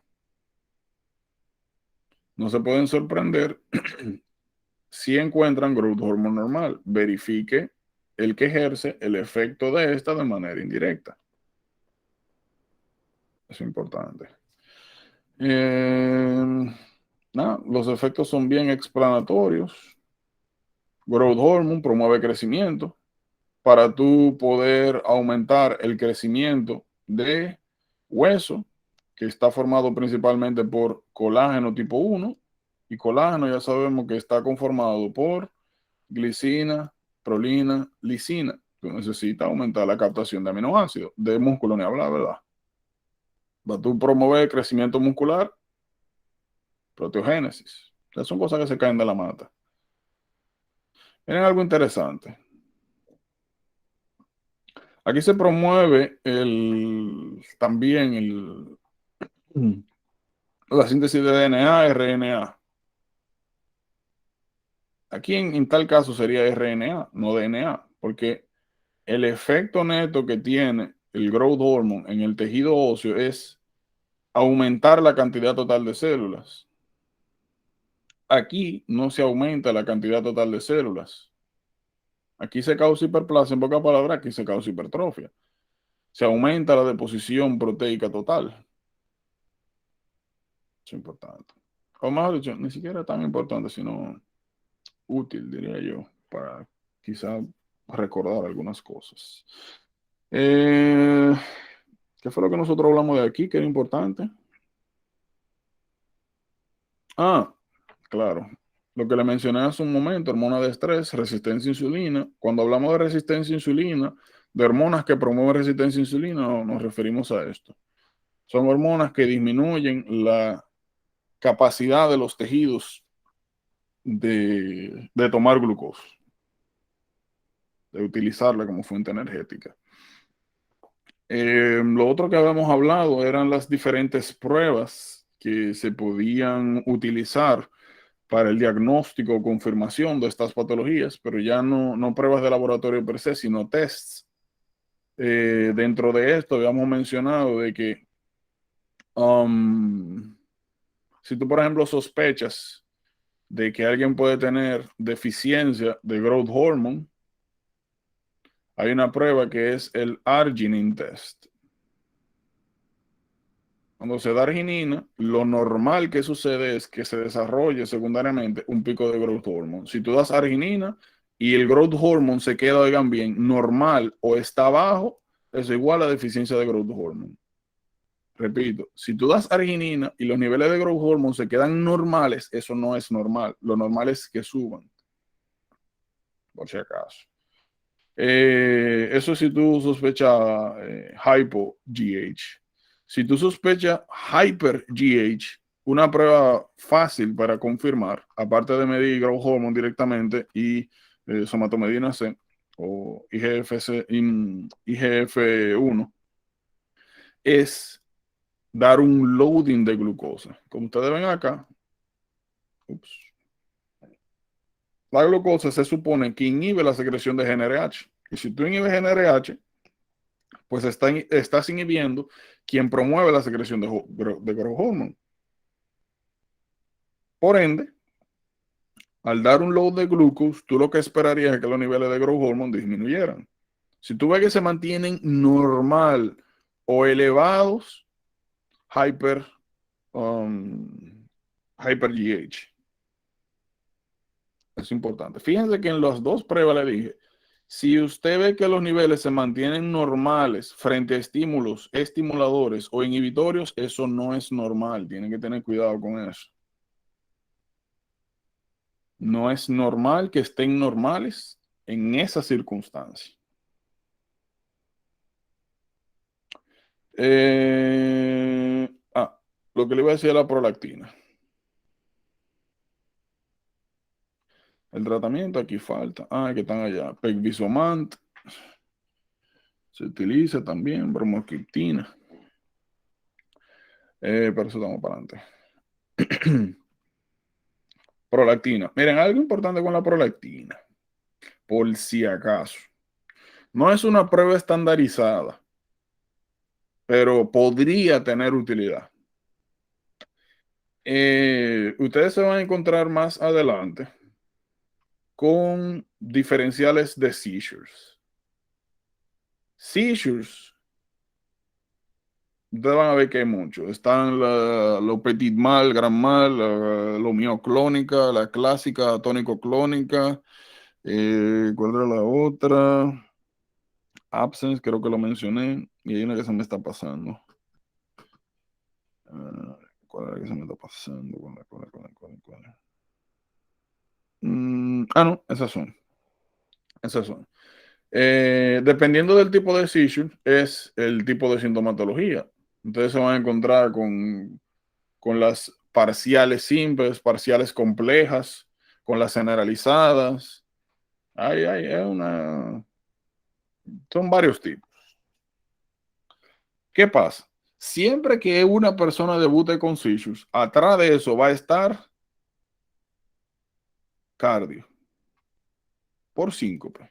No se pueden sorprender si encuentran growth hormone normal. Verifique el que ejerce el efecto de esta de manera indirecta. Es importante. Los efectos son bien explanatorios. Growth hormone promueve crecimiento para tú poder aumentar el crecimiento de hueso, que está formado principalmente por colágeno tipo 1, y colágeno ya sabemos que está conformado por glicina, prolina, lisina. Tú necesitas aumentar la captación de aminoácidos, de músculo ni hablar, ¿verdad? Va tú promover crecimiento muscular, proteogénesis. Esas son cosas que se caen de la mata. Miren algo interesante. Aquí se promueve también la síntesis de DNA, RNA. Aquí en tal caso sería RNA, no DNA, porque el efecto neto que tiene el growth hormone en el tejido óseo es aumentar la cantidad total de células. Aquí no se aumenta la cantidad total de células. Aquí se causa hiperplasia, en pocas palabras, aquí se causa hipertrofia. se aumenta la deposición proteica total. Es importante. O mejor dicho, ni siquiera tan importante, sino útil, diría yo, para quizá recordar algunas cosas. ¿Qué fue lo que nosotros hablamos de aquí que era importante? Ah, claro. Lo que le mencioné hace un momento, hormona de estrés, resistencia a insulina. Cuando hablamos de resistencia a insulina, de hormonas que promueven resistencia a insulina, nos referimos a esto. Son hormonas que disminuyen la capacidad de los tejidos de tomar glucosa, de utilizarla como fuente energética. Lo otro que habíamos hablado eran las diferentes pruebas que se podían utilizar para el diagnóstico o confirmación de estas patologías, pero ya no pruebas de laboratorio per se, sino tests. Dentro de esto habíamos mencionado de que si tú, por ejemplo, sospechas de que alguien puede tener deficiencia de growth hormone, hay una prueba que es el arginine test. Cuando se da arginina, lo normal que sucede es que se desarrolle secundariamente un pico de growth hormone. Si tú das arginina y el growth hormone se queda, oigan bien, normal o está bajo, eso igual a deficiencia de growth hormone. Repito, si tú das arginina y los niveles de growth hormone se quedan normales, eso no es normal. Lo normal es que suban, por si acaso. Eso si tú sospechas hypo GH. Si tú sospechas hyper GH, una prueba fácil para confirmar, aparte de medir growth hormone directamente y somatomedina C o IGF-1, es dar un loading de glucosa. Como ustedes ven acá, la glucosa se supone que inhibe la secreción de GnRH. Y si tú inhibes GnRH, pues estás inhibiendo quien promueve la secreción de growth hormone. Por ende, al dar un load de glucose, tú lo que esperarías es que los niveles de growth hormone disminuyeran. Si tú ves que se mantienen normal o elevados, hyper GH. Es importante. Fíjense que en las dos pruebas le dije, si usted ve que los niveles se mantienen normales frente a estímulos estimuladores o inhibitorios, eso no es normal. Tienen que tener cuidado con eso. No es normal que estén normales en esa circunstancia. Lo que le iba a decir a la prolactina. El tratamiento aquí falta. Que están allá. Pegvisomant. Se utiliza también. Bromocriptina. Pero eso estamos para adelante. Prolactina. Miren, algo importante con la prolactina. Por si acaso. No es una prueba estandarizada, pero podría tener utilidad. Ustedes se van a encontrar más adelante con diferenciales de seizures. Seizures, ustedes van a ver que hay muchos. Están lo petit mal, gran mal, lo mioclónica, la clásica tónico-clónica. ¿Cuál era la otra? Absence, creo que lo mencioné. Y hay una que se me está pasando. ¿Cuál era que se me está pasando? ¿Cuál? No, esas son. Dependiendo del tipo de seizure, es el tipo de sintomatología. Ustedes se van a encontrar con las parciales simples, parciales complejas, con las generalizadas. Son varios tipos. ¿Qué pasa? Siempre que una persona debute con seizures, atrás de eso va a estar cardio por síncope.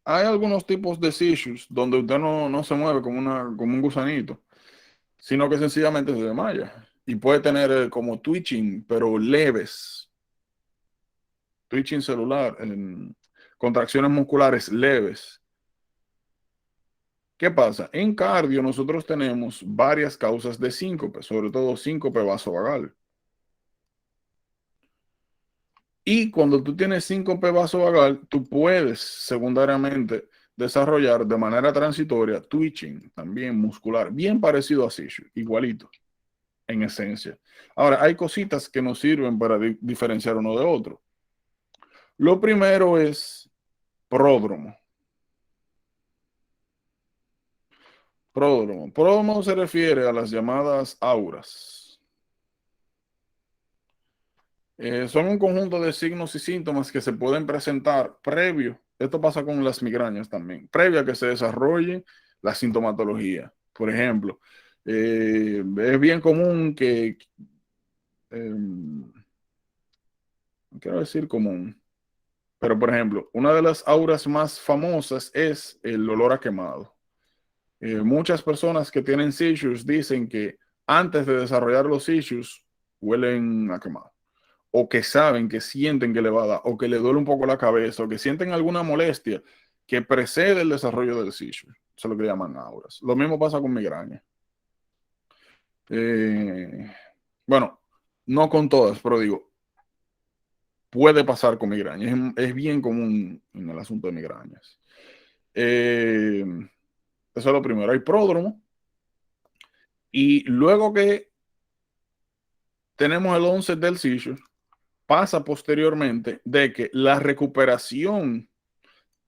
Hay algunos tipos de seizures donde usted no se mueve como un gusanito, sino que sencillamente se desmaya y puede tener como twitching, pero leves. twitching celular, contracciones musculares leves. ¿Qué pasa? En cardio nosotros tenemos varias causas de síncope, sobre todo síncope vasovagal. Y cuando tú tienes síncope vasovagal, tú puedes secundariamente desarrollar de manera transitoria twitching, también muscular, bien parecido a seizure, igualito, en esencia. Ahora, hay cositas que nos sirven para diferenciar uno de otro. Lo primero es pródromo. Pródromo. Pródromo se refiere a las llamadas auras. Son un conjunto de signos y síntomas que se pueden presentar previo. Esto pasa con las migrañas también, previo a que se desarrolle la sintomatología. Por ejemplo, es bien común que, no quiero decir común, pero por ejemplo, una de las auras más famosas es el olor a quemado. Muchas personas que tienen seizures dicen que antes de desarrollar los seizures huelen a quemado, o que saben, que sienten que le va a dar, o que le duele un poco la cabeza, o que sienten alguna molestia que precede el desarrollo del seizure. Eso es lo que llaman auras. Lo mismo pasa con migraña. Bueno, no con todas, pero digo, puede pasar con migraña. Es bien común en el asunto de migrañas. Eso es lo primero. Hay pródromo. Y luego que tenemos el onset del seizure, pasa posteriormente de que la recuperación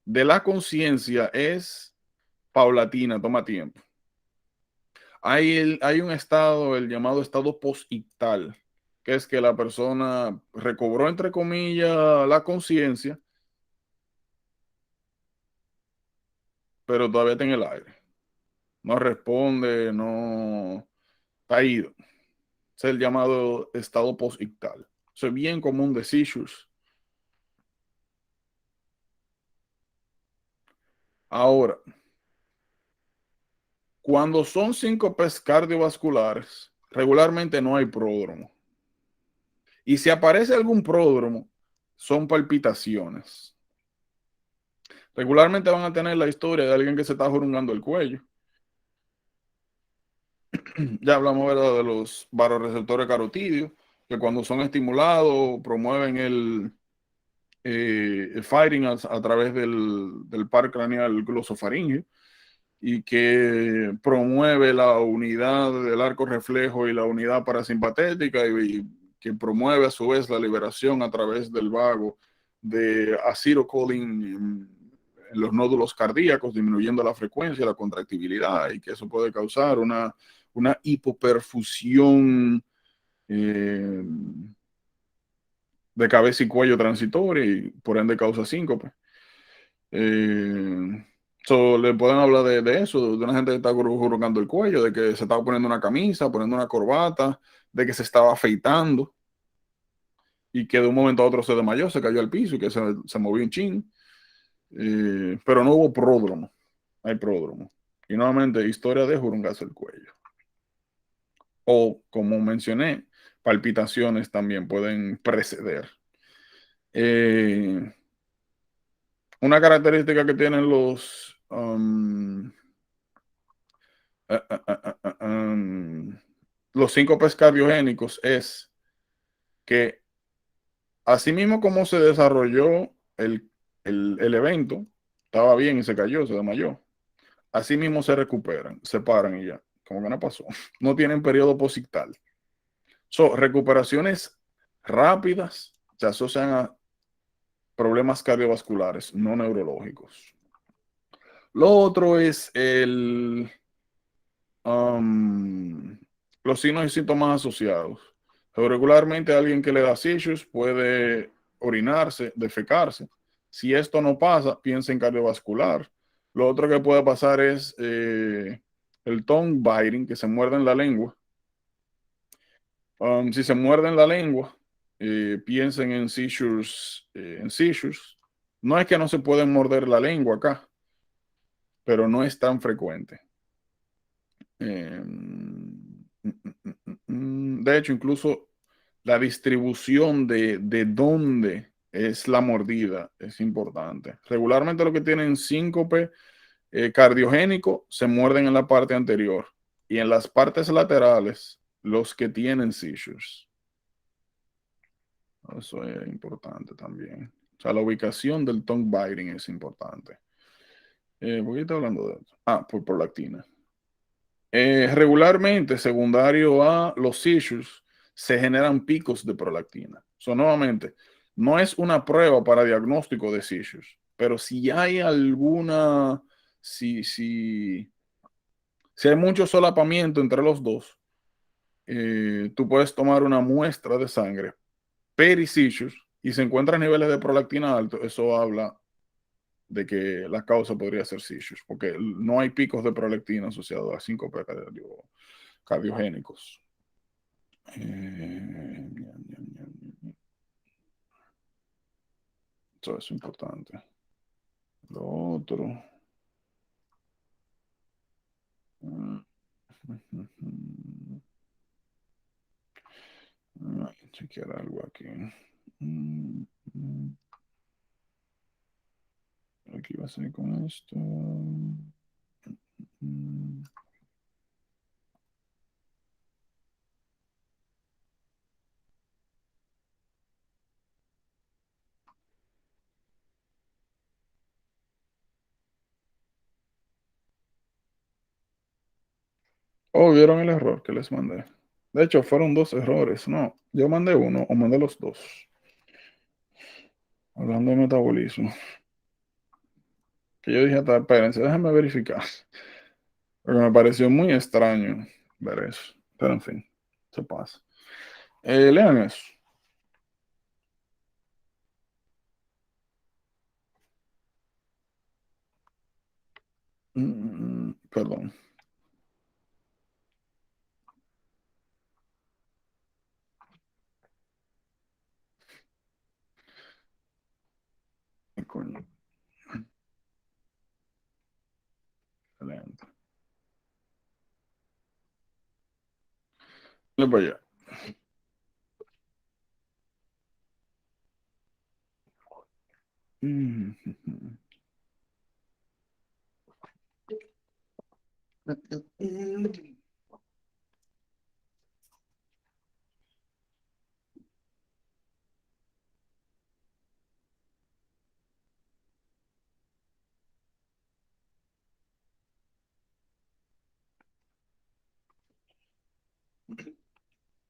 de la conciencia es paulatina, toma tiempo. Hay un estado, el llamado estado postictal, que es que la persona recobró, entre comillas, la conciencia, pero todavía está en el aire. No responde, no está ido. Es el llamado estado postictal. Eso es bien común de seizures. Ahora, cuando son síncopes cardiovasculares, regularmente no hay pródromo. Y si aparece algún pródromo, son palpitaciones. Regularmente van a tener la historia de alguien que se está jorungando el cuello. Ya hablamos, ¿verdad?, de los vasoreceptores carotídeos, que cuando son estimulados promueven el firing a través del par craneal glosofaríngeo, y que promueve la unidad del arco reflejo y la unidad parasimpatética, y que promueve a su vez la liberación a través del vago de acetylcholine en los nódulos cardíacos, disminuyendo la frecuencia, la contractibilidad, y que eso puede causar una hipoperfusión de cabeza y cuello transitoria, y por ende causa síncope. Le pueden hablar de eso, de una gente que está jurungando el cuello, de que se estaba poniendo una camisa, poniendo una corbata, de que se estaba afeitando y que de un momento a otro se desmayó, se cayó al piso y que se movió un chin. Pero no hubo pródromo. Hay pródromo. Y nuevamente, historia de jurungarse el cuello. O, como mencioné, palpitaciones también pueden preceder. Una característica que tienen los síncopes cardiogénicos es que, así mismo como se desarrolló el evento, estaba bien y se cayó, se desmayó, así mismo se recuperan, se paran y ya, como que no pasó. No tienen periodo posictal. Recuperaciones rápidas se asocian a problemas cardiovasculares, no neurológicos. Lo otro es los signos y síntomas asociados. Regularmente alguien que le da seizures puede orinarse, defecarse. Si esto no pasa, piensa en cardiovascular. Lo otro que puede pasar es el tongue biting, que se muerde en la lengua. Si se muerde en la lengua, piensen en seizures, No es que no se pueden morder la lengua acá, pero no es tan frecuente. De hecho, incluso la distribución de dónde es la mordida, es importante. Regularmente los que tienen síncope cardiogénico se muerden en la parte anterior y en las partes laterales los que tienen seizures. Eso es importante también. O sea, la ubicación del tongue biting es importante. ¿Por qué está hablando de esto? Por prolactina. Regularmente, secundario a los seizures, se generan picos de prolactina. Nuevamente, no es una prueba para diagnóstico de seizures, pero si hay alguna, si hay mucho solapamiento entre los dos, tú puedes tomar una muestra de sangre peri-seizures y se encuentran niveles de prolactina altos. Eso habla de que la causa podría ser seizures, porque no hay picos de prolactina asociados a síncope cardiogénicos. Eso es importante. Lo otro. Chequear algo aquí. Aquí va a ser con esto. Oh, ¿vieron el error que les mandé? De hecho, fueron 2 errores. No, yo mandé uno o mandé los 2. Hablando de metabolismo. Que yo dije, espérense, déjenme verificar. Porque me pareció muy extraño ver eso. Pero en fin, se pasa. Lean eso. Perdón. ¿Qué coño? Excelente. Dale para allá.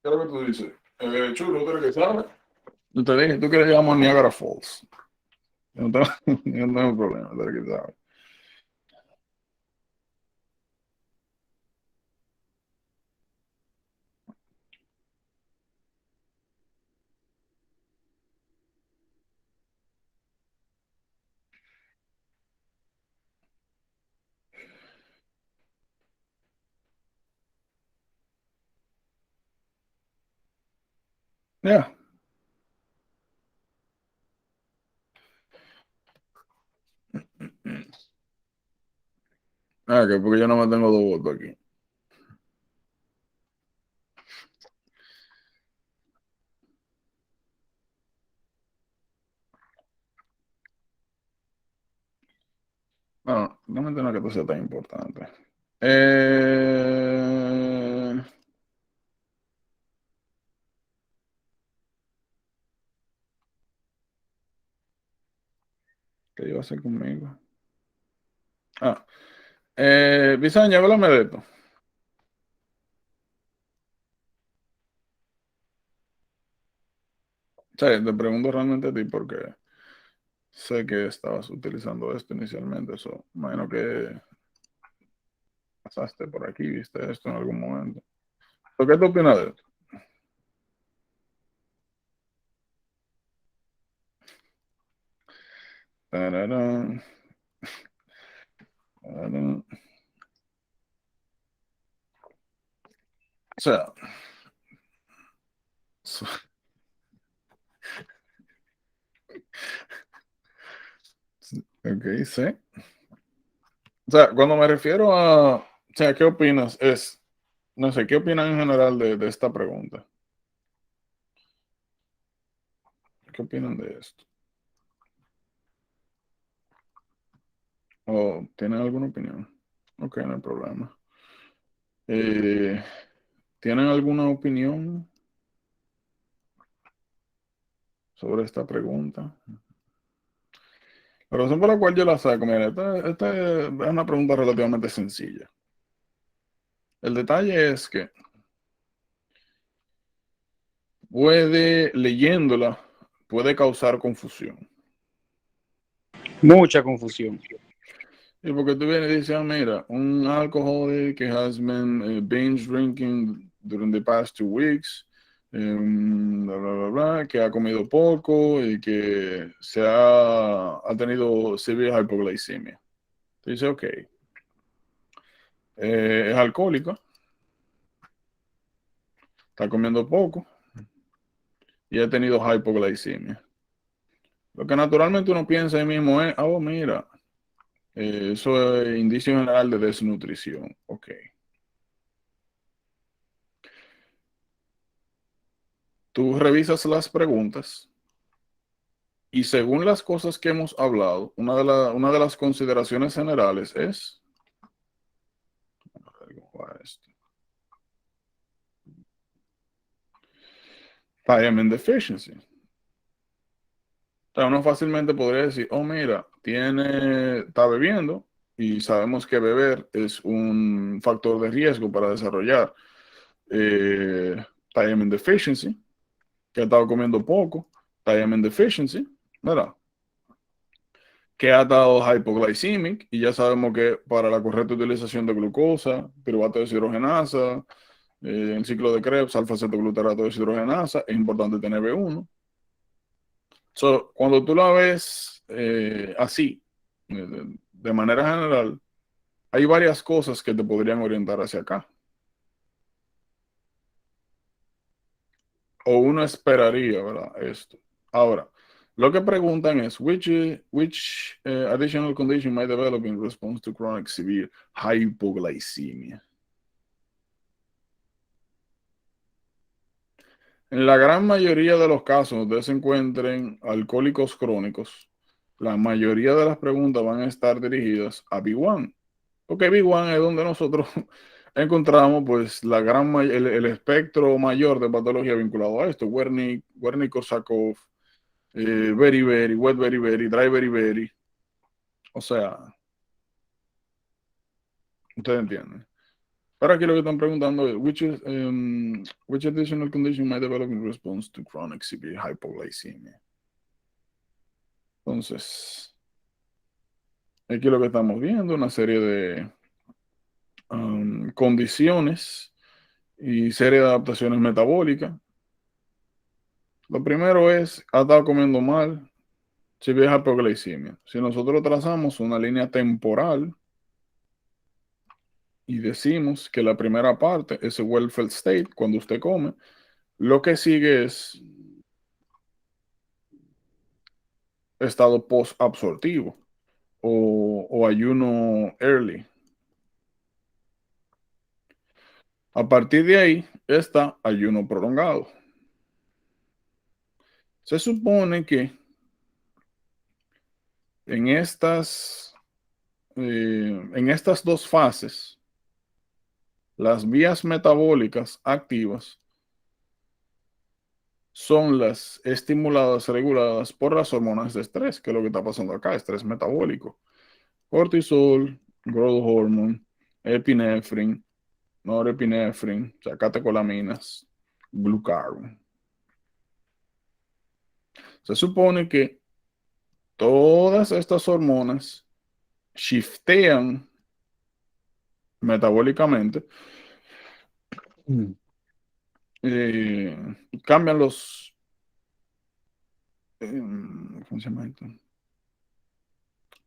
¿Qué es lo que tú dices? Chulo, ¿tú eres que sabes? Yo te dije, tú que le llamamos Niagara Falls. Yo no tengo, yo no tengo problema, tú eres que sabes. Ya. Que porque yo no me tengo 2 votos aquí. Bueno, no me entiendo que esto sea tan importante. ¿Qué iba a hacer conmigo? Bisaña, háblame de esto. Sí, te pregunto realmente a ti porque sé que estabas utilizando esto inicialmente. Eso, imagino que pasaste por aquí, viste esto en algún momento. ¿Qué te opinas de esto? Tararán. Tararán. O sea, ok, sí. O sea, cuando me refiero o sea, ¿qué opinas? No sé, ¿qué opinan en general de esta pregunta? Ok, ¿Qué opinan de esto? ¿O tienen alguna opinión? Ok, no hay problema. ¿Tienen alguna opinión sobre esta pregunta? La razón por la cual yo la saco, mira, esta es una pregunta relativamente sencilla. El detalle es que leyéndola, puede causar confusión. Mucha confusión. Y porque tú vienes y dices, mira, un alcoholic que has been binge drinking during the past 2 weeks, bla, bla, bla, bla, que ha comido poco y que ha tenido severe hypoglycemia. Tú dices, ok, es alcohólico, está comiendo poco y ha tenido hypoglycemia. Lo que naturalmente uno piensa ahí mismo es, oh, mira, eso es indicio general de desnutrición. Ok. Tú revisas las preguntas y según las cosas que hemos hablado, una de las consideraciones generales es thiamine deficiency. O sea, uno fácilmente podría decir, oh, mira, está bebiendo y sabemos que beber es un factor de riesgo para desarrollar thiamine deficiency, que ha estado comiendo poco, thiamine deficiency, ¿verdad? Que ha dado hypoglycemic, y ya sabemos que para la correcta utilización de glucosa, piruvato de deshidrogenasa, el ciclo de Krebs, alfa-cetoglutarato de deshidrogenasa, es importante tener B1. So, cuando tú la ves así, de manera general, hay varias cosas que te podrían orientar hacia acá. O uno esperaría, ¿verdad? Esto. Ahora, lo que preguntan es, which additional condition might develop in response to chronic severe hypoglycemia? En la gran mayoría de los casos donde se encuentren alcohólicos crónicos, la mayoría de las preguntas van a estar dirigidas a B1. Porque B1 es donde nosotros encontramos pues el espectro mayor de patología vinculado a esto. Wernicke-Korsakoff, beriberi, wet beriberi, dry beriberi. O sea, ustedes entienden. Pero aquí lo que están preguntando es, which additional condition might develop in response to chronic severe hypoglycemia? Entonces, aquí lo que estamos viendo, una serie de condiciones y serie de adaptaciones metabólicas. Lo primero es, ha estado comiendo mal, severe hypoglycemia. Si nosotros trazamos una línea temporal y decimos que la primera parte es el well-fed state, cuando usted come, lo que sigue es estado post-absortivo o ayuno early. A partir de ahí está ayuno prolongado. Se supone que en estas dos fases, las vías metabólicas activas son las estimuladas, reguladas por las hormonas de estrés, que es lo que está pasando acá, estrés metabólico. Cortisol, growth hormone, epinefrin, norepinefrin, o sea, catecolaminas, glucagon. Se supone que todas estas hormonas shiftean metabólicamente, cambian los ¿cómo se llama esto?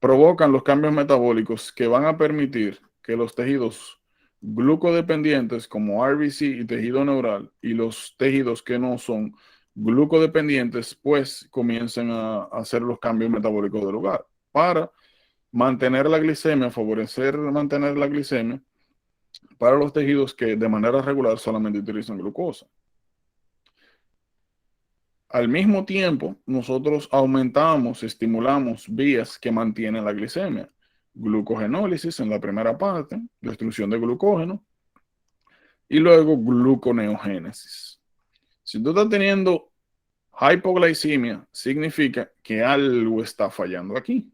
Provocan los cambios metabólicos que van a permitir que los tejidos glucodependientes como RBC y tejido neural y los tejidos que no son glucodependientes pues comiencen a hacer los cambios metabólicos de lugar para mantener la glicemia, favorecer mantener la glicemia para los tejidos que de manera regular solamente utilizan glucosa. Al mismo tiempo, nosotros aumentamos, estimulamos vías que mantienen la glicemia. Glucogenólisis en la primera parte, destrucción de glucógeno, y luego gluconeogénesis. Si tú estás teniendo hipoglicemia, significa que algo está fallando aquí.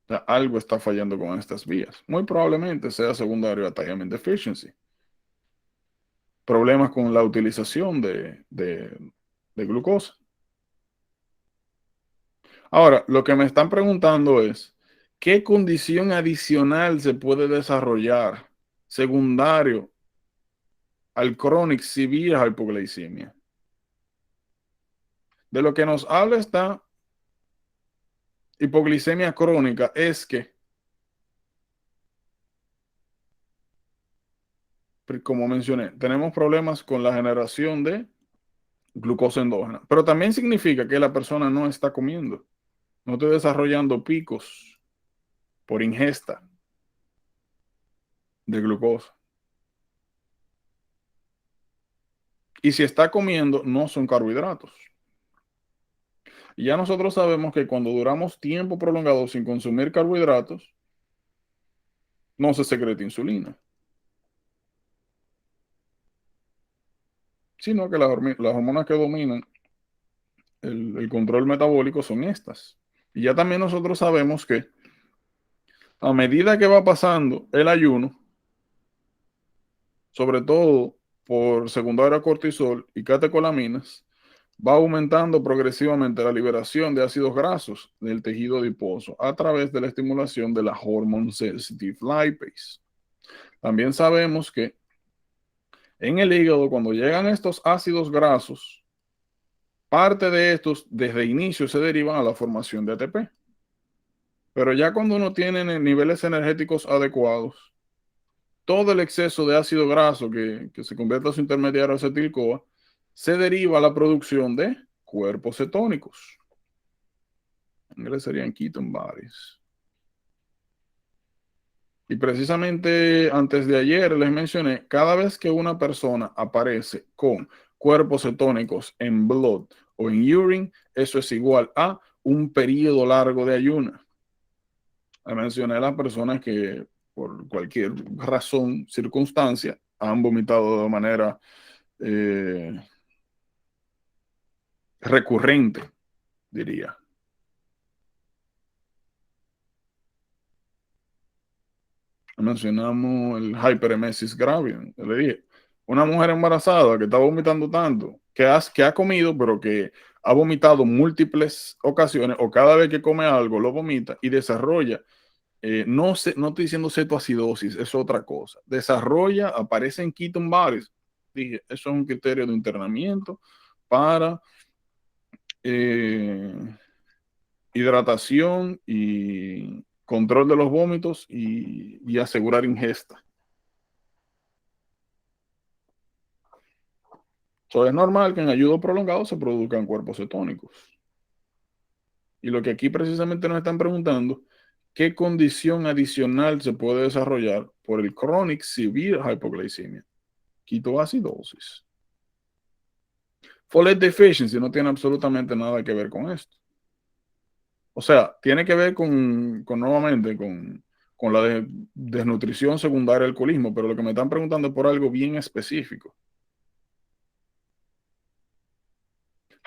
O sea, algo está fallando con estas vías. Muy probablemente sea secundario a thiamine deficiency. Problemas con la utilización de glucosa. Ahora, lo que me están preguntando es, ¿qué condición adicional se puede desarrollar secundario al chronic severe hypoglycemia? De lo que nos habla esta hipoglicemia crónica es que, como mencioné, tenemos problemas con la generación de glucosa endógena, pero también significa que la persona no está comiendo, no está desarrollando picos por ingesta de glucosa. Y si está comiendo, no son carbohidratos. Y ya nosotros sabemos que cuando duramos tiempo prolongado sin consumir carbohidratos, no se secreta insulina, sino que las hormonas que dominan el control metabólico son estas. Y ya también nosotros sabemos que a medida que va pasando el ayuno, sobre todo por secundario a cortisol y catecolaminas, va aumentando progresivamente la liberación de ácidos grasos del tejido adiposo a través de la estimulación de la hormone sensitive lipase. También sabemos que en el hígado, cuando llegan estos ácidos grasos, parte de estos desde inicio se derivan a la formación de ATP. Pero ya cuando uno tiene niveles energéticos adecuados, todo el exceso de ácido graso que se convierte a su intermediario acetil-CoA se deriva a la producción de cuerpos cetónicos. En inglés serían ketone bodies. Y precisamente antes de ayer les mencioné, cada vez que una persona aparece con cuerpos cetónicos en blood o en urine, eso es igual a un periodo largo de ayuno. Mencioné a las personas que por cualquier razón, circunstancia, han vomitado de manera recurrente, diría. Mencionamos el hyperemesis gravis. Le dije, una mujer embarazada que está vomitando tanto, que ha comido, pero que ha vomitado múltiples ocasiones, o cada vez que come algo lo vomita y desarrolla, no estoy diciendo cetoacidosis, es otra cosa. Desarrolla, aparece en ketone bodies. Dije, eso es un criterio de internamiento para hidratación y control de los vómitos y asegurar ingesta. Es normal que en ayuno prolongado se produzcan cuerpos cetónicos. Y lo que aquí precisamente nos están preguntando, ¿qué condición adicional se puede desarrollar por el chronic severe hypoglycemia? Ketoacidosis. Folate deficiency no tiene absolutamente nada que ver con esto. O sea, tiene que ver nuevamente con la desnutrición secundaria al alcoholismo, pero lo que me están preguntando es por algo bien específico.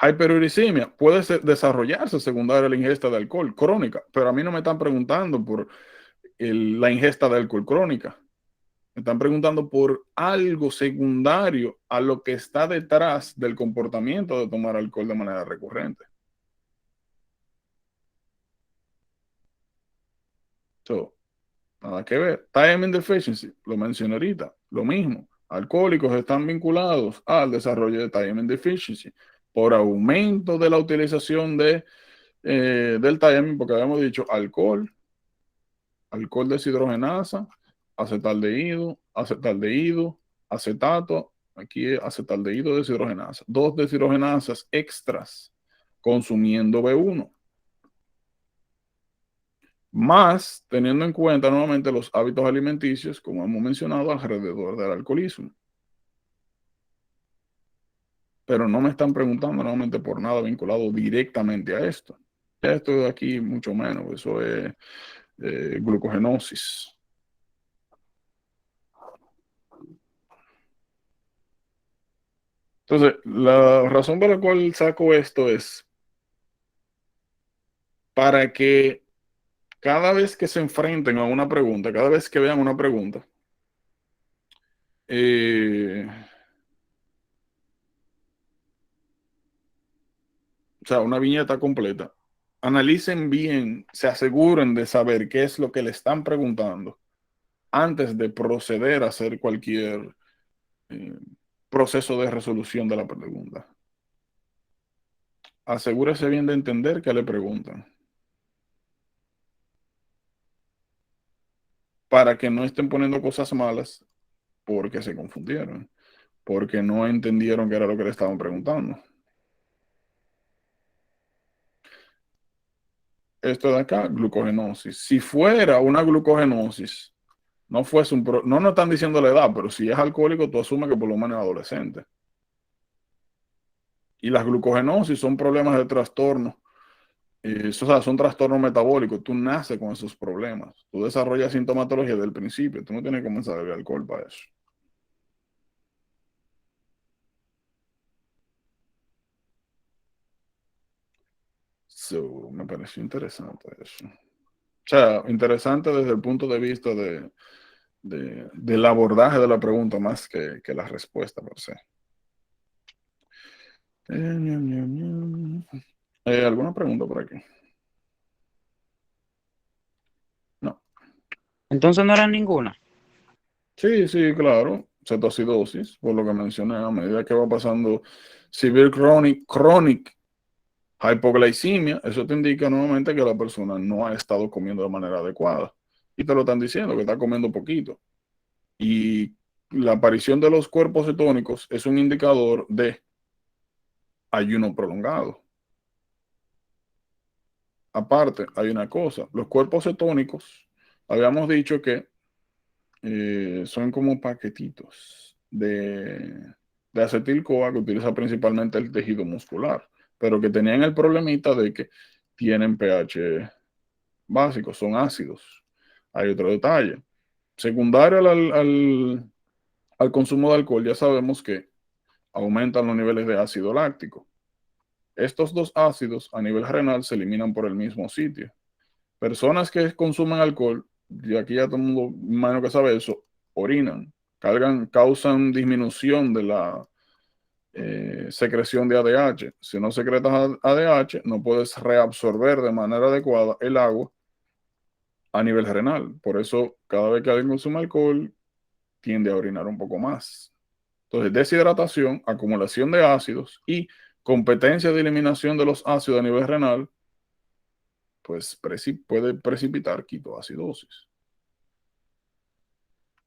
Hiperuricemia puede desarrollarse secundaria a la ingesta de alcohol crónica, pero a mí no me están preguntando por la ingesta de alcohol crónica. Me están preguntando por algo secundario a lo que está detrás del comportamiento de tomar alcohol de manera recurrente. Nada que ver. Thiamine deficiency, lo mencioné ahorita, lo mismo. Alcohólicos están vinculados al desarrollo de thiamine deficiency por aumento de la utilización del thiamine, porque habíamos dicho alcohol deshidrogenasa, acetaldehído, acetato, aquí es acetaldehído deshidrogenasa, 2 deshidrogenasas extras consumiendo B1. más teniendo en cuenta nuevamente los hábitos alimenticios, como hemos mencionado, alrededor del alcoholismo. Pero no me están preguntando nuevamente por nada vinculado directamente a esto. Esto de aquí mucho menos, eso es glucogenosis. Entonces, la razón por la cual saco esto es para que cada vez que se enfrenten a una pregunta, cada vez que vean una pregunta, o sea, una viñeta completa, analicen bien, se aseguren de saber qué es lo que le están preguntando antes de proceder a hacer cualquier proceso de resolución de la pregunta. Asegúrese bien de entender qué le preguntan, para que no estén poniendo cosas malas porque se confundieron, porque no entendieron qué era lo que le estaban preguntando. Esto de acá, glucogenosis. Si fuera una glucogenosis, no fuese no nos están diciendo la edad, pero si es alcohólico, tú asumes que por lo menos es adolescente. Y las glucogenosis son problemas de trastorno. O sea, son trastornos metabólicos. Tú naces con esos problemas. Tú desarrollas sintomatología desde el principio. Tú no tienes que comenzar a beber alcohol para eso. Me pareció interesante eso. O sea, interesante desde el punto de vista del abordaje de la pregunta más que la respuesta per se. ¿Alguna pregunta por aquí? No. Entonces no era ninguna. Sí, claro. Cetoacidosis, por lo que mencioné, a medida que va pasando severe chronic hypoglycemia, eso te indica nuevamente que la persona no ha estado comiendo de manera adecuada. Y te lo están diciendo, que está comiendo poquito. Y la aparición de los cuerpos cetónicos es un indicador de ayuno prolongado. Aparte, hay una cosa, los cuerpos cetónicos, habíamos dicho que son como paquetitos de acetil-CoA que utiliza principalmente el tejido muscular, pero que tenían el problemita de que tienen pH básico, son ácidos. Hay otro detalle. Secundario al consumo de alcohol, ya sabemos que aumentan los niveles de ácido láctico. Estos dos ácidos a nivel renal se eliminan por el mismo sitio. Personas que consumen alcohol, y aquí ya todo el mundo, menos que sabe eso, orinan, causan disminución de la secreción de ADH. Si no secretas ADH, no puedes reabsorber de manera adecuada el agua a nivel renal. Por eso, cada vez que alguien consume alcohol, tiende a orinar un poco más. Entonces, deshidratación, acumulación de ácidos y competencia de eliminación de los ácidos a nivel renal, pues puede precipitar ketoacidosis.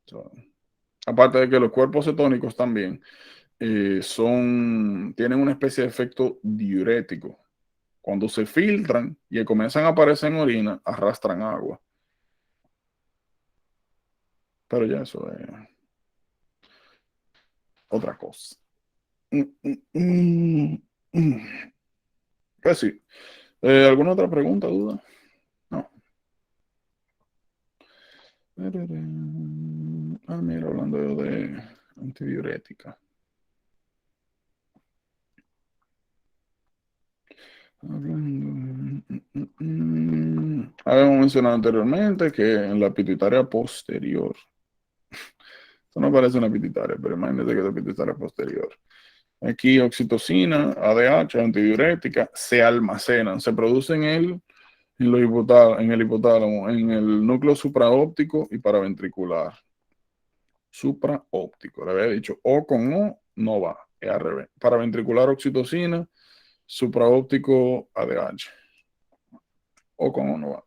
O sea, aparte de que los cuerpos cetónicos también tienen una especie de efecto diurético. Cuando se filtran y comienzan a aparecer en orina, arrastran agua. Pero ya eso es otra cosa. Pues sí. ¿Alguna otra pregunta, duda? No. Mira, hablando de antidiurética. Habíamos mencionado anteriormente que en la pituitaria posterior, esto no parece una pituitaria, pero imagínate que es la pituitaria posterior. Aquí oxitocina, ADH, antidiurética, se almacenan, se producen en el hipotálamo, en el núcleo supraóptico y paraventricular. Supraóptico, le había dicho O con O, no va, es al revés. Paraventricular oxitocina, supraóptico ADH. O con O no va.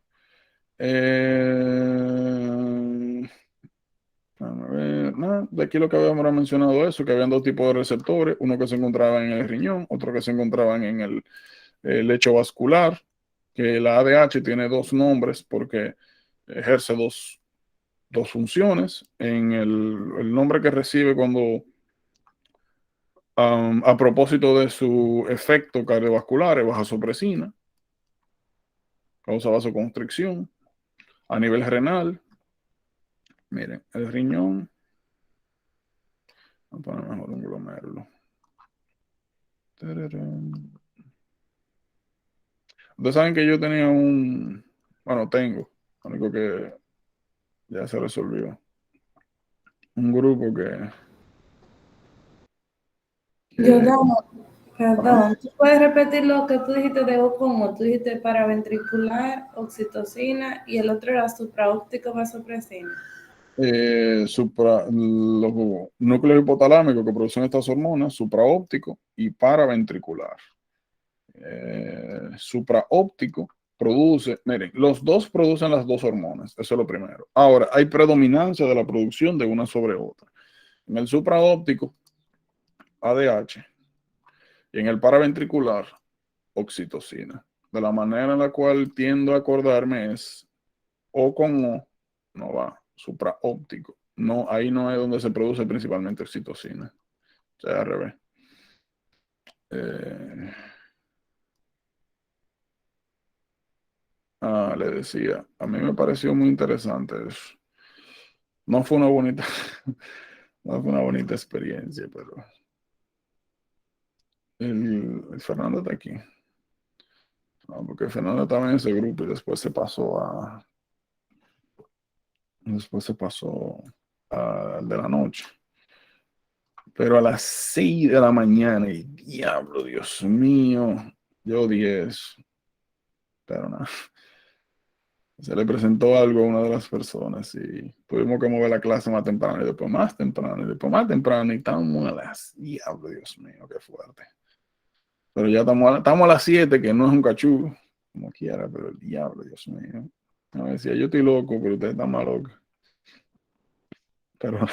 A ver, de aquí lo que habíamos mencionado eso, que habían dos tipos de receptores, uno que se encontraba en el riñón, otro que se encontraban en el lecho vascular. que la ADH tiene dos nombres porque ejerce dos funciones. En el nombre que recibe cuando, a propósito de su efecto cardiovascular, es vasopresina, causa vasoconstricción. A nivel renal, miren, el riñón, vamos a poner mejor un glomérulo. Ustedes saben que yo tenía tengo, lo único que ya se resolvió, un grupo que Giordano, perdón, ¿tú puedes repetir lo que tú dijiste de Ocomo? Tú dijiste paraventricular, oxitocina y el otro era supraóptico vasopresina. los núcleos hipotalámicos que producen estas hormonas, supraóptico y paraventricular. Supraóptico produce, miren, los dos producen las dos hormonas, eso es lo primero. Ahora, hay predominancia de la producción de una sobre otra. En el supraóptico, ADH, y en el paraventricular, oxitocina. De la manera en la cual tiendo a acordarme es O con O, no va, supraóptico. No, ahí no es donde se produce principalmente oxitocina. O sea, al revés. Le decía, a mí me pareció muy interesante eso. No fue una bonita, no fue una bonita experiencia, pero el Fernando está aquí. No, porque Fernando estaba en ese grupo y después se pasó al de la noche. Pero a las 6 de la mañana, y diablo, Dios mío, yo 10. Pero nada. Se le presentó algo a una de las personas y tuvimos que mover la clase más temprano y después más temprano y después más temprano y estamos a las, diablo, Dios mío, qué fuerte. Pero ya estamos a las 7, que no es un cachugo, como quiera, pero el diablo, Dios mío. Me decía, yo estoy loco, pero usted está más loco. Pero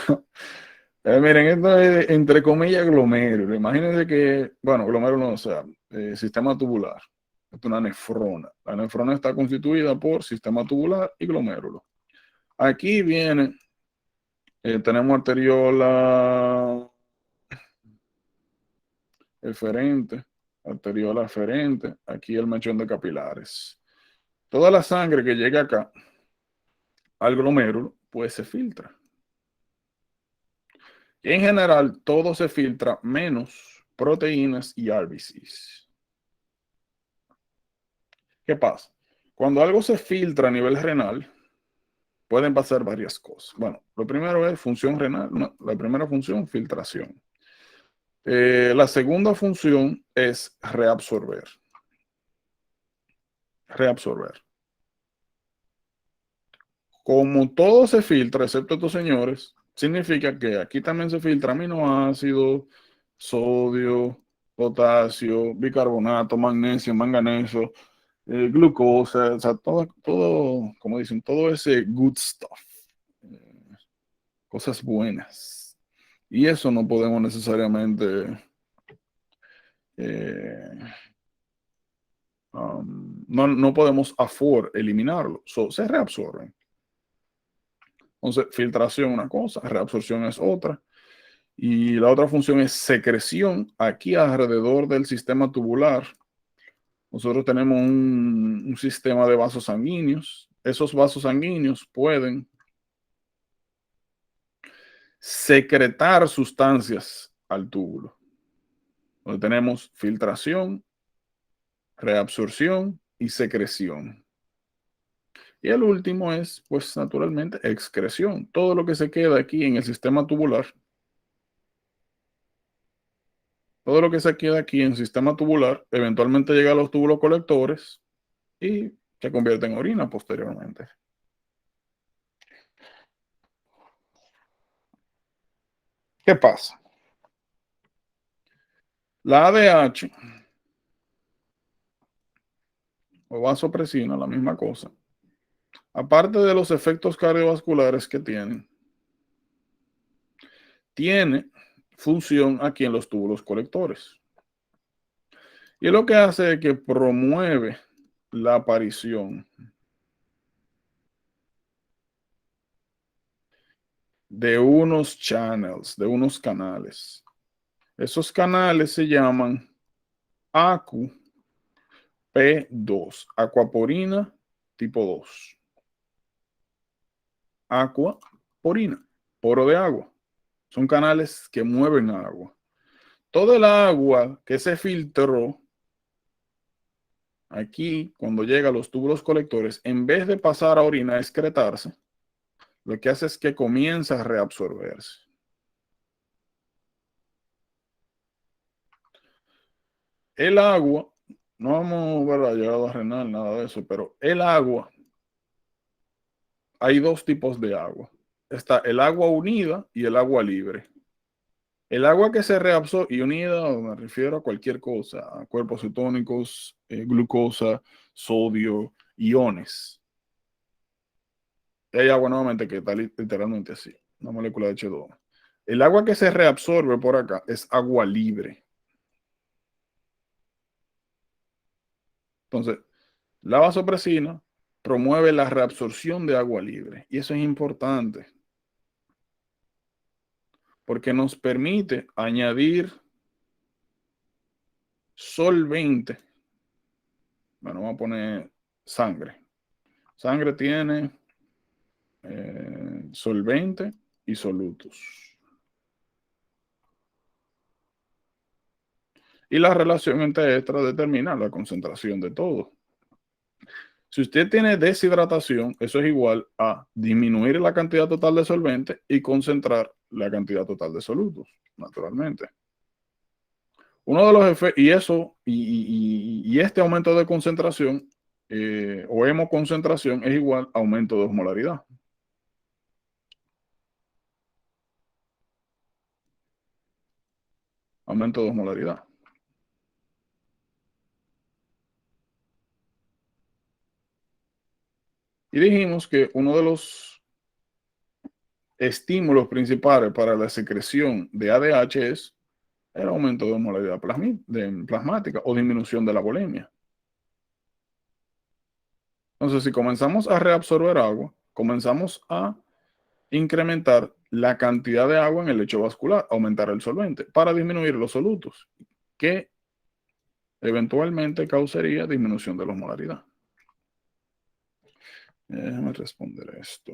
miren, esto es entre comillas glomérulo. Imagínense que, bueno, glomérulo no, o sea, sistema tubular. Esto es una nefrona. La nefrona está constituida por sistema tubular y glomérulo. Aquí viene, tenemos arteriola eferente, arteriola aferente, aquí el mechón de capilares. Toda la sangre que llega acá al glomérulo, pues se filtra. Y en general, todo se filtra menos proteínas y RBCs. ¿Qué pasa? Cuando algo se filtra a nivel renal, pueden pasar varias cosas. Bueno, lo primero es función renal. No, la primera función, filtración. La segunda función es reabsorber. Reabsorber. Como todo se filtra, excepto estos señores, significa que aquí también se filtra aminoácidos, sodio, potasio, bicarbonato, magnesio, manganeso, glucosa, o sea, todo, como dicen, todo ese good stuff, cosas buenas. Y eso no podemos necesariamente, no podemos eliminarlo, se reabsorben. Entonces, filtración es una cosa, reabsorción es otra. Y la otra función es secreción. Aquí alrededor del sistema tubular, nosotros tenemos un sistema de vasos sanguíneos. Esos vasos sanguíneos pueden secretar sustancias al túbulo. Donde tenemos filtración, reabsorción y secreción. Y el último es, pues naturalmente, excreción. Todo lo que se queda aquí en el sistema tubular, todo lo que se queda aquí en el sistema tubular, eventualmente llega a los túbulos colectores y se convierte en orina posteriormente. ¿Qué pasa? La ADH o vasopresina, la misma cosa. Aparte de los efectos cardiovasculares que tiene función aquí en los túbulos colectores. Y lo que hace es que promueve la aparición de unos channels, de unos canales. Esos canales se llaman AQP2, aquaporina tipo 2. Aquaporina, poro de agua. Son canales que mueven agua. Todo el agua que se filtró aquí, cuando llega a los túbulos colectores, en vez de pasar a orina, a excretarse, lo que hace es que comienza a reabsorberse. El agua, no vamos a ver la llegada renal, nada de eso, pero el agua, hay dos tipos de agua. Está el agua unida y el agua libre. El agua que se reabsorbe, y unida me refiero a cualquier cosa, a cuerpos cetónicos, glucosa, sodio, iones. Y hay agua nuevamente que está literalmente así, una molécula de H2O. El agua que se reabsorbe por acá es agua libre. Entonces, la vasopresina promueve la reabsorción de agua libre. Y eso es importante, porque nos permite añadir solvente. Bueno, vamos a poner sangre. Sangre tiene solvente y solutos. Y la relación entre estas determina la concentración de todo. Si usted tiene deshidratación, eso es igual a disminuir la cantidad total de solvente y concentrar la cantidad total de solutos, naturalmente. Uno de los efectos, y eso, y este aumento de concentración o hemoconcentración es igual a aumento de osmolaridad. Aumento de osmolaridad. Y dijimos que uno de los estímulos principales para la secreción de ADH es el aumento de osmolaridad plasmática o disminución de la volemia. Entonces, si comenzamos a reabsorber agua, comenzamos a incrementar la cantidad de agua en el lecho vascular, aumentar el solvente para disminuir los solutos, que eventualmente causaría disminución de la osmolaridad. Déjame responder esto.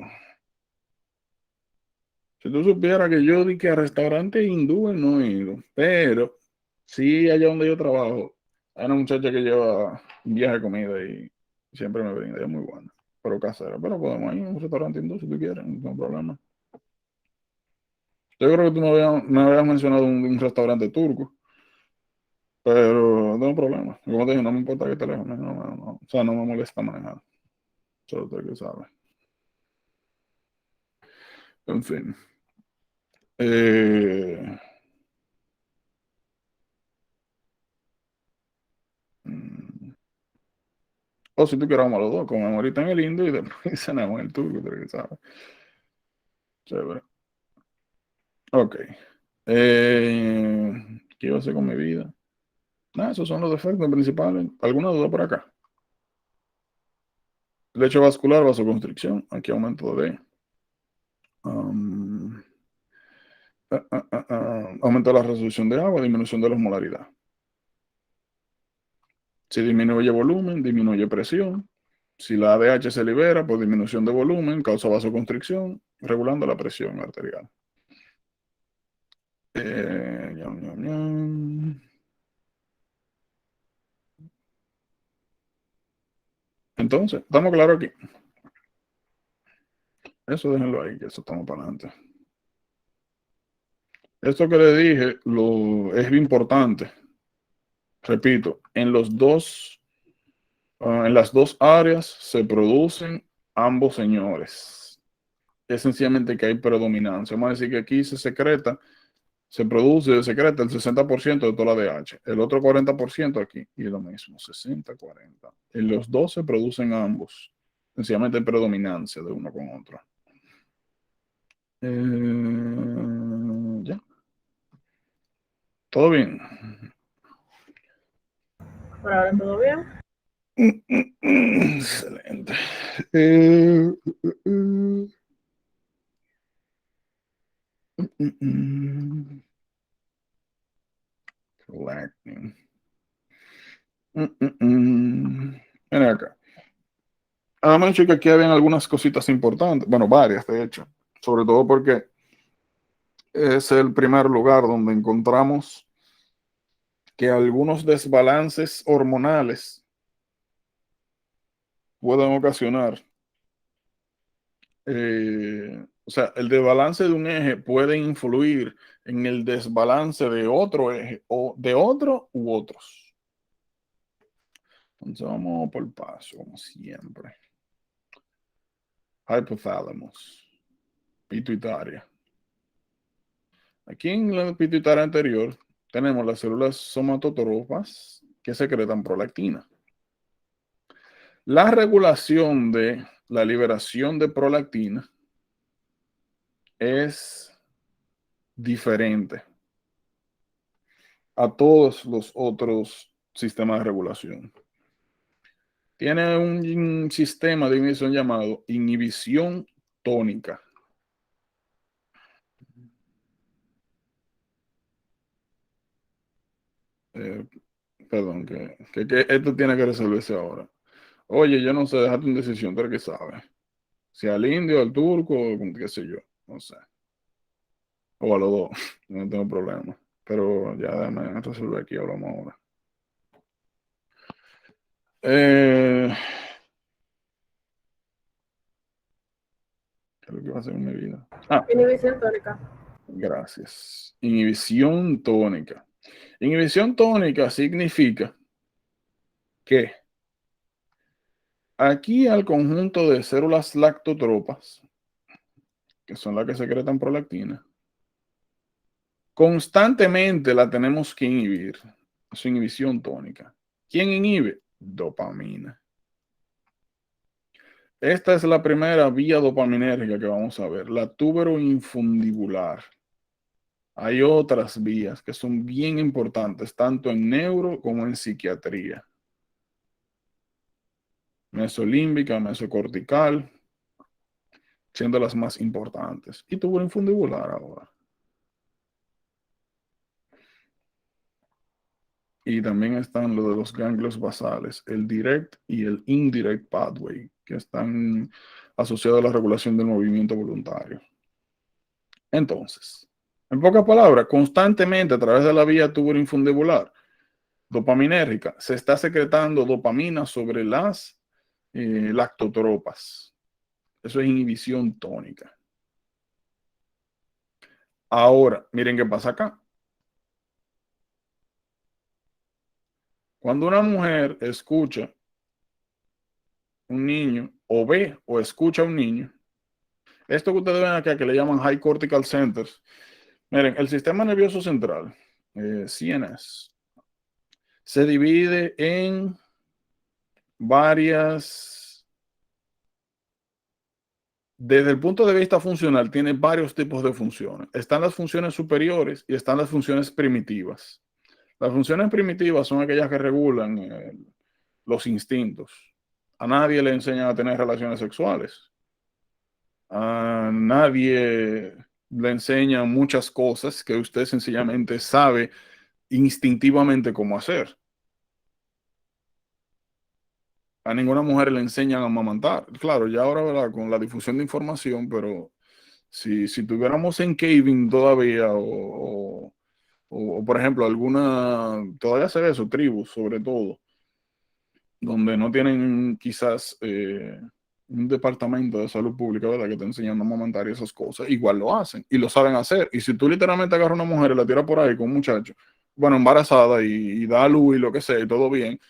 Si tú supieras que yo di que a restaurantes hindúes no he ido, pero sí allá donde yo trabajo, hay una muchacha que lleva un viaje de comida y siempre me brinda, es muy buena, pero casera. Pero podemos ir a un restaurante hindú si tú quieres, no hay problema. Yo creo que tú me habías mencionado un restaurante turco, pero no hay problema. Como te dije, no me importa que te lejos, o sea, no me molesta manejar. Solo usted que sabe. En fin. O si tú quieres, vamos a los dos, comemos ahorita en el indio y después cenamos en el turco, usted que sabe. Chévere. Ok. ¿Qué iba a hacer con mi vida? Nada, esos son los defectos principales. ¿Alguna duda por acá? Lecho vascular, vasoconstricción. Aquí aumento de aumento de la resolución de agua, disminución de la osmolaridad. Si disminuye volumen, disminuye presión. Si la ADH se libera por disminución de volumen, causa vasoconstricción, regulando la presión arterial. Entonces, ¿estamos claros aquí? Eso déjenlo ahí, que eso estamos para adelante. Esto que le dije es importante. Repito, en las dos áreas se producen ambos señores. Es sencillamente que hay predominancia. Vamos a decir que aquí se secreta el 60% de toda la ADH. El otro 40% aquí. Y lo mismo, 60-40. En los dos se producen ambos. Sencillamente hay predominancia de uno con otro. Ya. ¿Todo bien? Por ahora todo bien. Excelente. Collecting. Ven acá. Además, que aquí habían algunas cositas importantes, bueno, varias de hecho, sobre todo porque es el primer lugar donde encontramos que algunos desbalances hormonales pueden ocasionar, o sea, el desbalance de un eje puede influir en el desbalance de otro eje o de otro u otros. Entonces vamos por paso, como siempre. Hypothalamus, pituitaria. Aquí en la pituitaria anterior tenemos las células somatotropas que secretan prolactina. La regulación de la liberación de prolactina es diferente a todos los otros sistemas de regulación. Tiene un sistema de inhibición llamado inhibición tónica. Perdón, que esto tiene que resolverse ahora. Oye, yo no sé, déjate una decisión, pero que sabes. Si al indio, al turco, qué sé yo, no sé. O a los dos, no tengo problema. Pero ya déjame resolver aquí, hablamos ahora. ¿Qué es lo que va a hacer en mi vida? Inhibición tónica. Gracias. Inhibición tónica. Inhibición tónica significa que aquí al conjunto de células lactotropas, que son las que secretan prolactina, constantemente la tenemos que inhibir. Es inhibición tónica. ¿Quién inhibe? Dopamina. Esta es la primera vía dopaminérgica que vamos a ver, la tuberoinfundibular. Hay otras vías que son bien importantes, tanto en neuro como en psiquiatría. Mesolímbica, mesocortical, siendo las más importantes. Y tuberoinfundibular ahora. Y también están los de los ganglios basales, el direct y el indirect pathway, que están asociados a la regulación del movimiento voluntario. Entonces, en pocas palabras, constantemente a través de la vía tuberoinfundibular dopaminérgica se está secretando dopamina sobre las lactotropas. Eso es inhibición tónica. Ahora, miren qué pasa acá. Cuando una mujer escucha un niño o ve o escucha a un niño, esto que ustedes ven acá que le llaman high cortical centers, miren, el sistema nervioso central, CNS, se divide en varias, desde el punto de vista funcional, tiene varios tipos de funciones. Están las funciones superiores y están las funciones primitivas. Las funciones primitivas son aquellas que regulan los instintos. A nadie le enseñan a tener relaciones sexuales. A nadie le enseñan muchas cosas que usted sencillamente sabe instintivamente cómo hacer. A ninguna mujer le enseñan a amamantar. Claro, ya ahora, ¿verdad? Con la difusión de información, pero si tuviéramos en caving todavía o por ejemplo, todavía se ve eso, tribus sobre todo, donde no tienen quizás un departamento de salud pública, ¿verdad? Que te enseñan a amamantar y esas cosas, igual lo hacen y lo saben hacer. Y si tú literalmente agarras a una mujer y la tiras por ahí con un muchacho, bueno, embarazada y da a luz y lo que sea, y todo bien,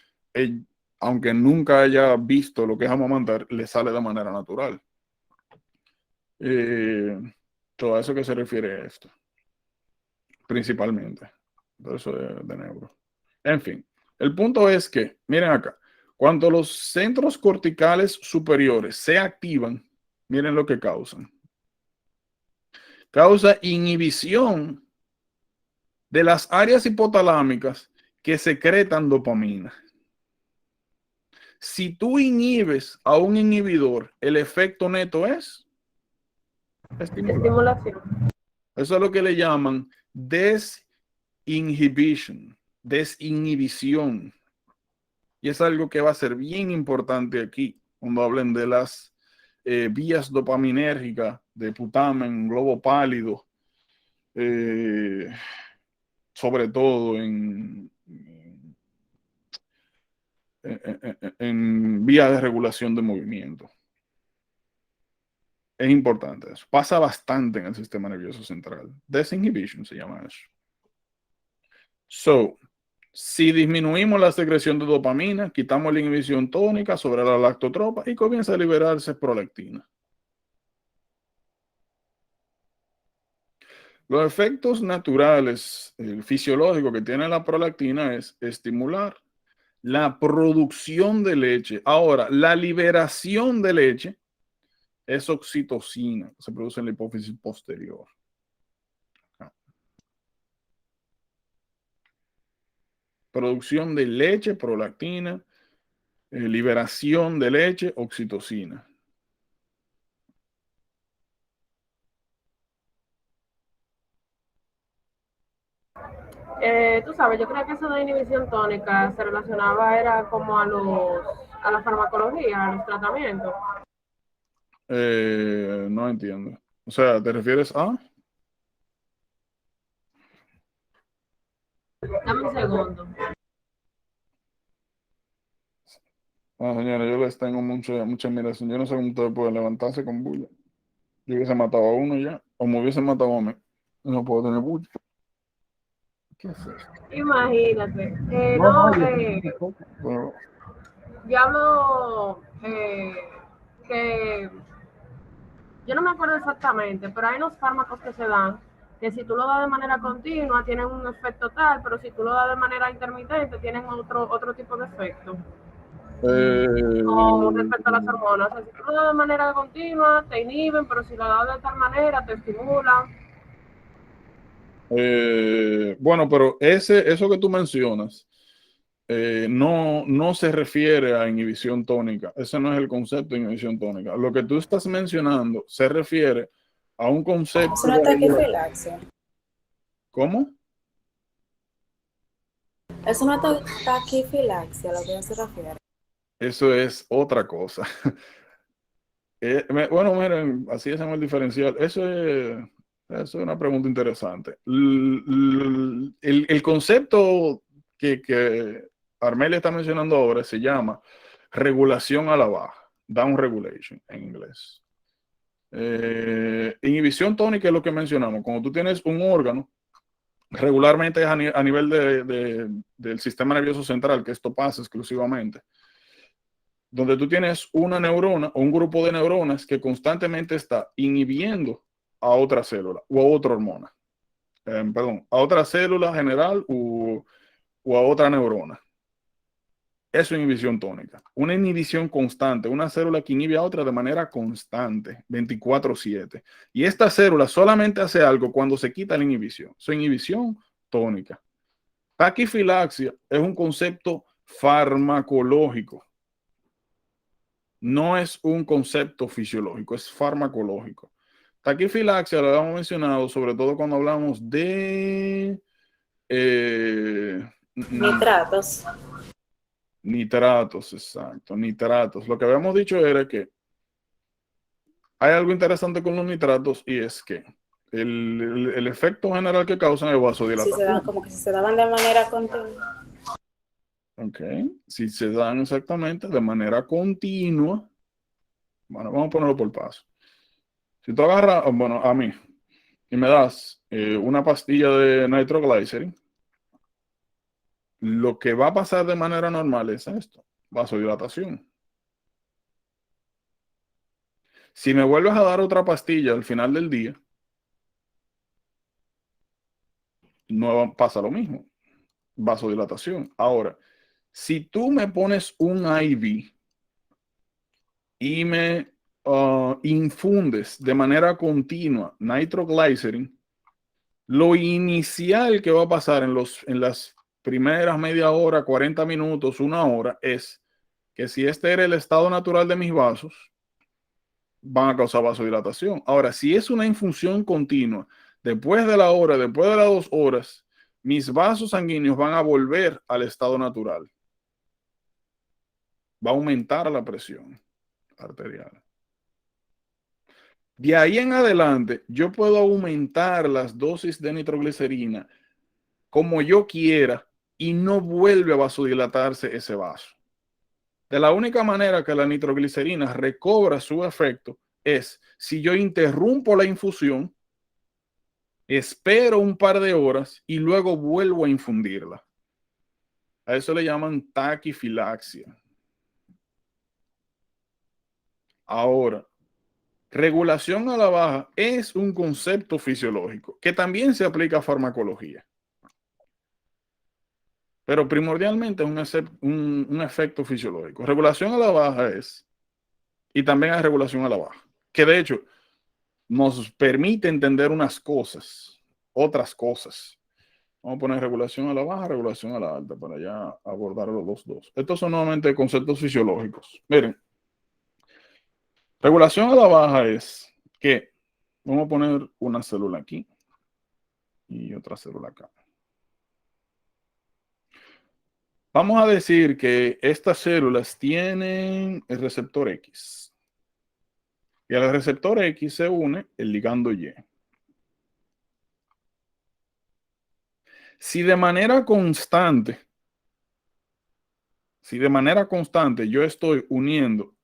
aunque nunca haya visto lo que es amamantar, le sale de manera natural. Todo eso que se refiere a esto, principalmente. Todo eso de neuro. En fin, el punto es que, miren acá, cuando los centros corticales superiores se activan, miren lo que causan. Causa inhibición de las áreas hipotalámicas que secretan dopamina. Si tú inhibes a un inhibidor, el efecto neto es Estimulación. Eso es lo que le llaman desinhibition, desinhibición. Y es algo que va a ser bien importante aquí, cuando hablen de las vías dopaminérgicas, de putamen, globo pálido, sobre todo en vías de regulación de movimiento. Es importante eso. Pasa bastante en el sistema nervioso central. Desinhibition se llama eso. So, si disminuimos la secreción de dopamina, quitamos la inhibición tónica sobre la lactotropa y comienza a liberarse prolactina. Los efectos naturales, fisiológicos que tiene la prolactina es estimular la producción de leche. Ahora, la liberación de leche es oxitocina, que se produce en la hipófisis posterior. Producción de leche, prolactina, liberación de leche, oxitocina. Tú sabes, yo creo que eso de inhibición tónica se relacionaba era como a la farmacología, a los tratamientos. No entiendo. O sea, ¿te refieres a? Dame un segundo. Señora, yo les tengo mucha admiración. Yo no sé cómo ustedes pueden levantarse con bulla. Yo hubiese matado a uno ya, o me hubiesen matado a mí. No puedo tener bulla. ¿Qué es eso? Imagínate. Pero, Yo hablo que yo no me acuerdo exactamente, pero hay unos fármacos que se dan que si tú lo das de manera continua tienen un efecto tal, pero si tú lo das de manera intermitente tienen otro tipo de efecto. Con respecto a las hormonas, o sea, si tú lo das de manera continua te inhiben, pero si lo das de tal manera te estimulan. bueno, pero eso que tú mencionas no se refiere a inhibición tónica. Ese no es el concepto de inhibición tónica. Lo que tú estás mencionando se refiere a un concepto. Es una taquifilaxia. ¿Cómo? Es una taquifilaxia, a lo que se refiere. Eso es otra cosa. Bueno, miren, así hacemos el diferencial. Eso es una pregunta interesante. El concepto que Armelia está mencionando ahora se llama regulación a la baja, down regulation en inglés. Inhibición tónica es lo que mencionamos. Cuando tú tienes un órgano, regularmente es a nivel del sistema nervioso central, que esto pasa exclusivamente, donde tú tienes una neurona o un grupo de neuronas que constantemente está inhibiendo a otra célula o a otra hormona. Perdón, a otra célula general o a otra neurona. Eso es inhibición tónica. Una inhibición constante, una célula que inhibe a otra de manera constante, 24/7. Y esta célula solamente hace algo cuando se quita la inhibición. Eso es inhibición tónica. Taquifilaxia es un concepto farmacológico. No es un concepto fisiológico, es farmacológico. Taquifilaxia lo habíamos mencionado, sobre todo cuando hablamos de Nitratos. Nitratos, exacto, nitratos. Lo que habíamos dicho era que hay algo interesante con los nitratos y es que el efecto general que causan es vasodilatación. Como que si se daban de manera continua. Ok, si se dan exactamente de manera continua, bueno, vamos a ponerlo por paso. Si tú agarras, bueno, a mí, y me das una pastilla de nitroglycerin, lo que va a pasar de manera normal es esto, vasodilatación. Si me vuelves a dar otra pastilla al final del día, no pasa lo mismo, vasodilatación. Ahora, si tú me pones un IV y me infundes de manera continua nitroglycerin, lo inicial que va a pasar en las primeras media hora, 40 minutos, una hora, es que si este era el estado natural de mis vasos, van a causar vasodilatación. Ahora, si es una infusión continua, después de la hora, después de las 2 horas, mis vasos sanguíneos van a volver al estado natural. Va a aumentar la presión arterial. De ahí en adelante, yo puedo aumentar las dosis de nitroglicerina como yo quiera y no vuelve a vasodilatarse ese vaso. De la única manera que la nitroglicerina recobra su efecto es si yo interrumpo la infusión, espero un par de horas y luego vuelvo a infundirla. A eso le llaman taquifilaxia. Ahora, regulación a la baja es un concepto fisiológico que también se aplica a farmacología. Pero primordialmente es un efecto fisiológico. Regulación a la baja es, y también hay regulación a la baja, que de hecho nos permite entender unas cosas, otras cosas. Vamos a poner regulación a la baja, regulación a la alta, para ya abordar los dos. Estos son nuevamente conceptos fisiológicos. Miren, regulación a la baja es que, vamos a poner una célula aquí y otra célula acá. Vamos a decir que estas células tienen el receptor X. Y al receptor X se une el ligando Y. Si de manera constante yo estoy uniendo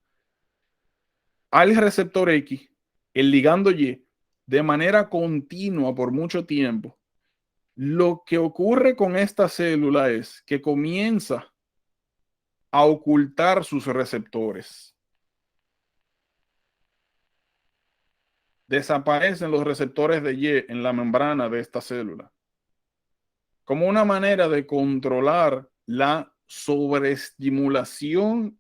al receptor X, el ligando Y, de manera continua por mucho tiempo, lo que ocurre con esta célula es que comienza a ocultar sus receptores. Desaparecen los receptores de Y en la membrana de esta célula, como una manera de controlar la sobreestimulación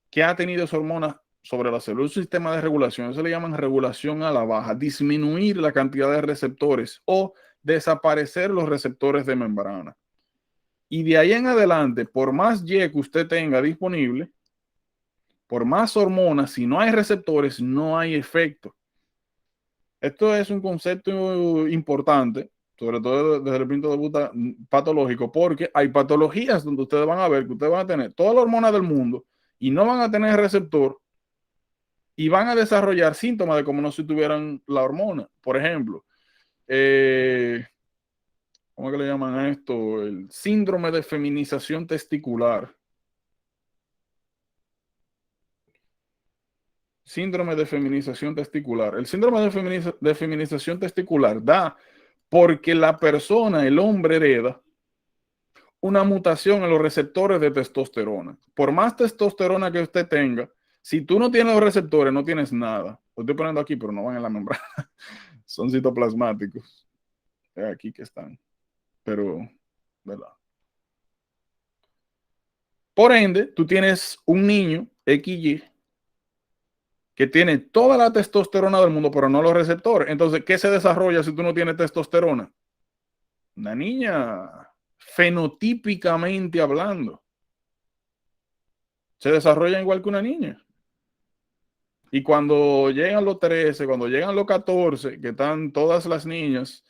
que ha tenido esa hormona sobre la célula. Un sistema de regulación, eso le llaman regulación a la baja, disminuir la cantidad de receptores o desaparecer los receptores de membrana. Y de ahí en adelante, por más Y que usted tenga disponible, por más hormonas, si no hay receptores, no hay efecto. Esto es un concepto importante, sobre todo desde el punto de vista patológico, porque hay patologías donde ustedes van a ver que ustedes van a tener toda la hormona del mundo y no van a tener receptor y van a desarrollar síntomas de como no si tuvieran la hormona. Por ejemplo, ¿cómo es que le llaman a esto? El síndrome de feminización testicular. Síndrome de feminización testicular. El síndrome de feminización testicular da porque la persona, el hombre, hereda una mutación en los receptores de testosterona. Por más testosterona que usted tenga, si tú no tienes los receptores, no tienes nada. Lo estoy poniendo aquí, pero no van en la membrana. Son citoplasmáticos. Aquí que están. Pero, ¿verdad? Por ende, tú tienes un niño, XY, que tiene toda la testosterona del mundo, pero no los receptores. Entonces, ¿qué se desarrolla si tú no tienes testosterona? Una niña, fenotípicamente hablando, se desarrolla igual que una niña. Y cuando llegan los 13, cuando llegan los 14, que están todas las niñas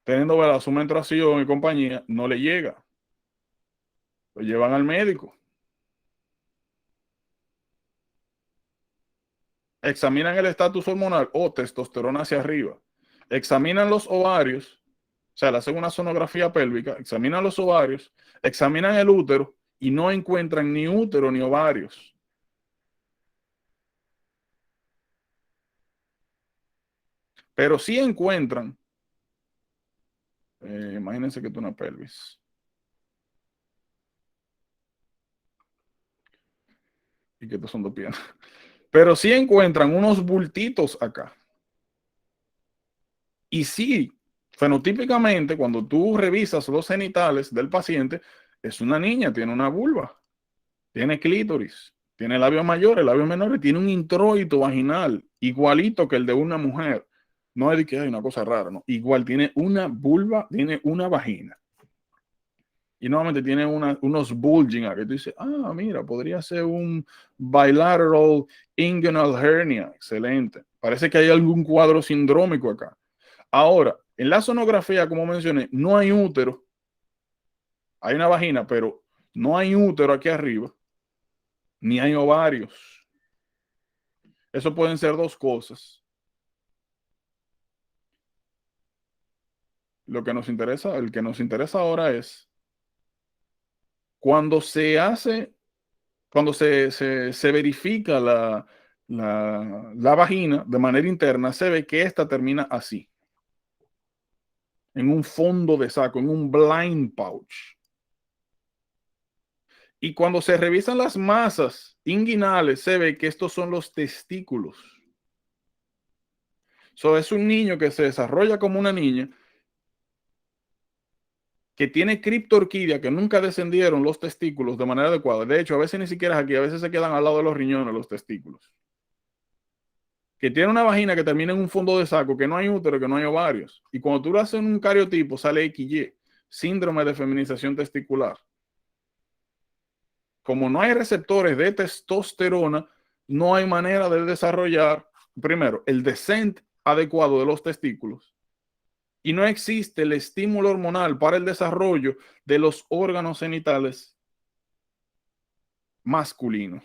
teniendo su menstruación y compañía, no le llega. Lo llevan al médico. Examinan el estatus hormonal o testosterona hacia arriba. Examinan los ovarios, o sea, le hacen una sonografía pélvica, examinan los ovarios, examinan el útero y no encuentran ni útero ni ovarios. Pero sí encuentran, imagínense que es una pelvis. Y que estos son dos piernas. Pero sí encuentran unos bultitos acá. Y sí, fenotípicamente, cuando tú revisas los genitales del paciente, es una niña, tiene una vulva, tiene clítoris, tiene labios mayores, labios menores, tiene un introito vaginal, igualito que el de una mujer. No es de que hay una cosa rara, no. Igual tiene una vulva, tiene una vagina. Y nuevamente tiene unos bulging aquí. Tú dices, ah, mira, podría ser un bilateral inguinal hernia. Excelente. Parece que hay algún cuadro sindrómico acá. Ahora, en la sonografía, como mencioné, no hay útero. Hay una vagina, pero no hay útero aquí arriba, ni hay ovarios. Eso pueden ser dos cosas. Lo que nos interesa, el que nos interesa ahora es cuando se verifica la vagina de manera interna, se ve que esta termina así, en un fondo de saco, en un blind pouch. Y cuando se revisan las masas inguinales, se ve que estos son los testículos. Es un niño que se desarrolla como una niña, que tiene criptorquidia, que nunca descendieron los testículos de manera adecuada. De hecho, a veces ni siquiera es aquí, a veces se quedan al lado de los riñones los testículos. Que tiene una vagina que termina en un fondo de saco, que no hay útero, que no hay ovarios. Y cuando tú lo haces en un cariotipo, sale XY, síndrome de feminización testicular. Como no hay receptores de testosterona, no hay manera de desarrollar, primero, el descent adecuado de los testículos. Y no existe el estímulo hormonal para el desarrollo de los órganos genitales masculinos.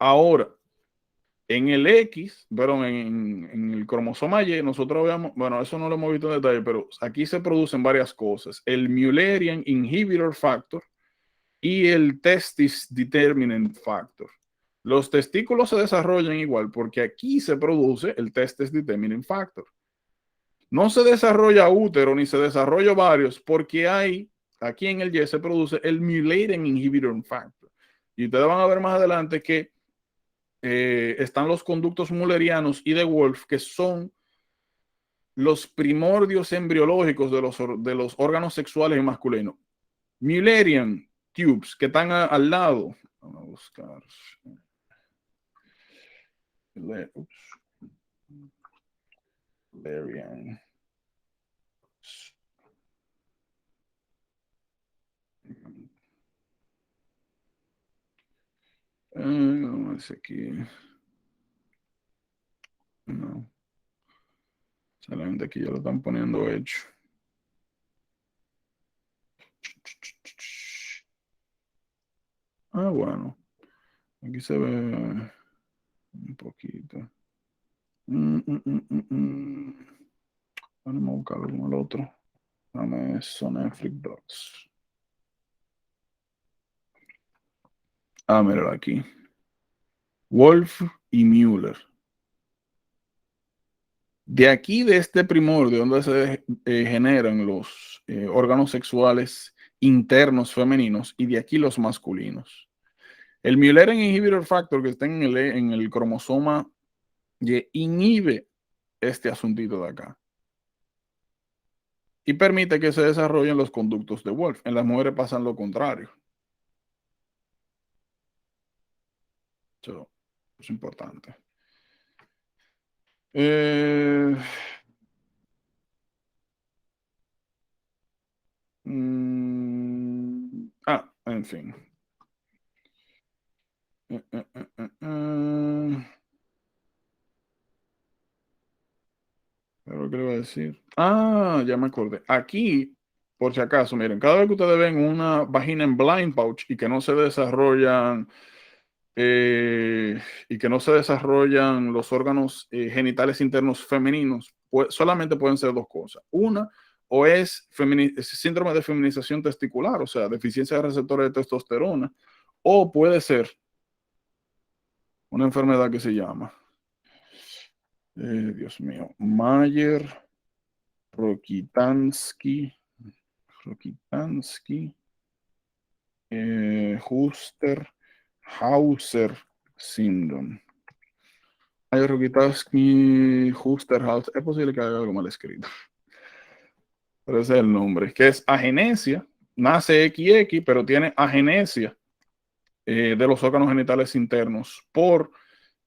Ahora, en el X, perdón, en el cromosoma Y, nosotros veamos, bueno, eso no lo hemos visto en detalle, pero aquí se producen varias cosas. El Mullerian Inhibitor Factor y el Testis Determinant Factor. Los testículos se desarrollan igual porque aquí se produce el Testis Determinant Factor. No se desarrolla útero ni se desarrolla ovarios porque aquí en el Y se produce el Mullerian Inhibitor Factor. Y ustedes van a ver más adelante que están los conductos mullerianos y de Wolff, que son los primordios embriológicos de los órganos sexuales masculinos. Mullerian tubes que están al lado. Vamos a buscar. Mullerian. Vamos a ver aquí. No. Solamente aquí ya lo están poniendo hecho. Ah, bueno. Aquí se ve un poquito. Vamos a buscarlo como el otro. Dame Sonefric Dots. Ah, mira aquí. Wolff y Müller. De aquí, de este primordio, donde se generan los órganos sexuales internos femeninos, y de aquí los masculinos. El Mullerian Inhibitor Factor que está en el cromosoma Y inhibe este asuntito de acá. Y permite que se desarrollen los conductos de Wolff. En las mujeres pasan lo contrario. Eso es importante. En fin. Pero ¿qué le voy a decir? Ya me acordé. Aquí, por si acaso, miren, cada vez que ustedes ven una vagina en blind pouch y que no se desarrollan los órganos genitales internos femeninos, pues solamente pueden ser dos cosas. Una, o es síndrome de feminización testicular, o sea, deficiencia de receptores de testosterona, o puede ser una enfermedad que se llama, Dios mío, Mayer-Rokitansky Hauser Syndrome. Hauser, es posible que haya algo mal escrito, pero ese es el nombre, que es agenesia, nace XX, pero tiene agenesia de los órganos genitales internos por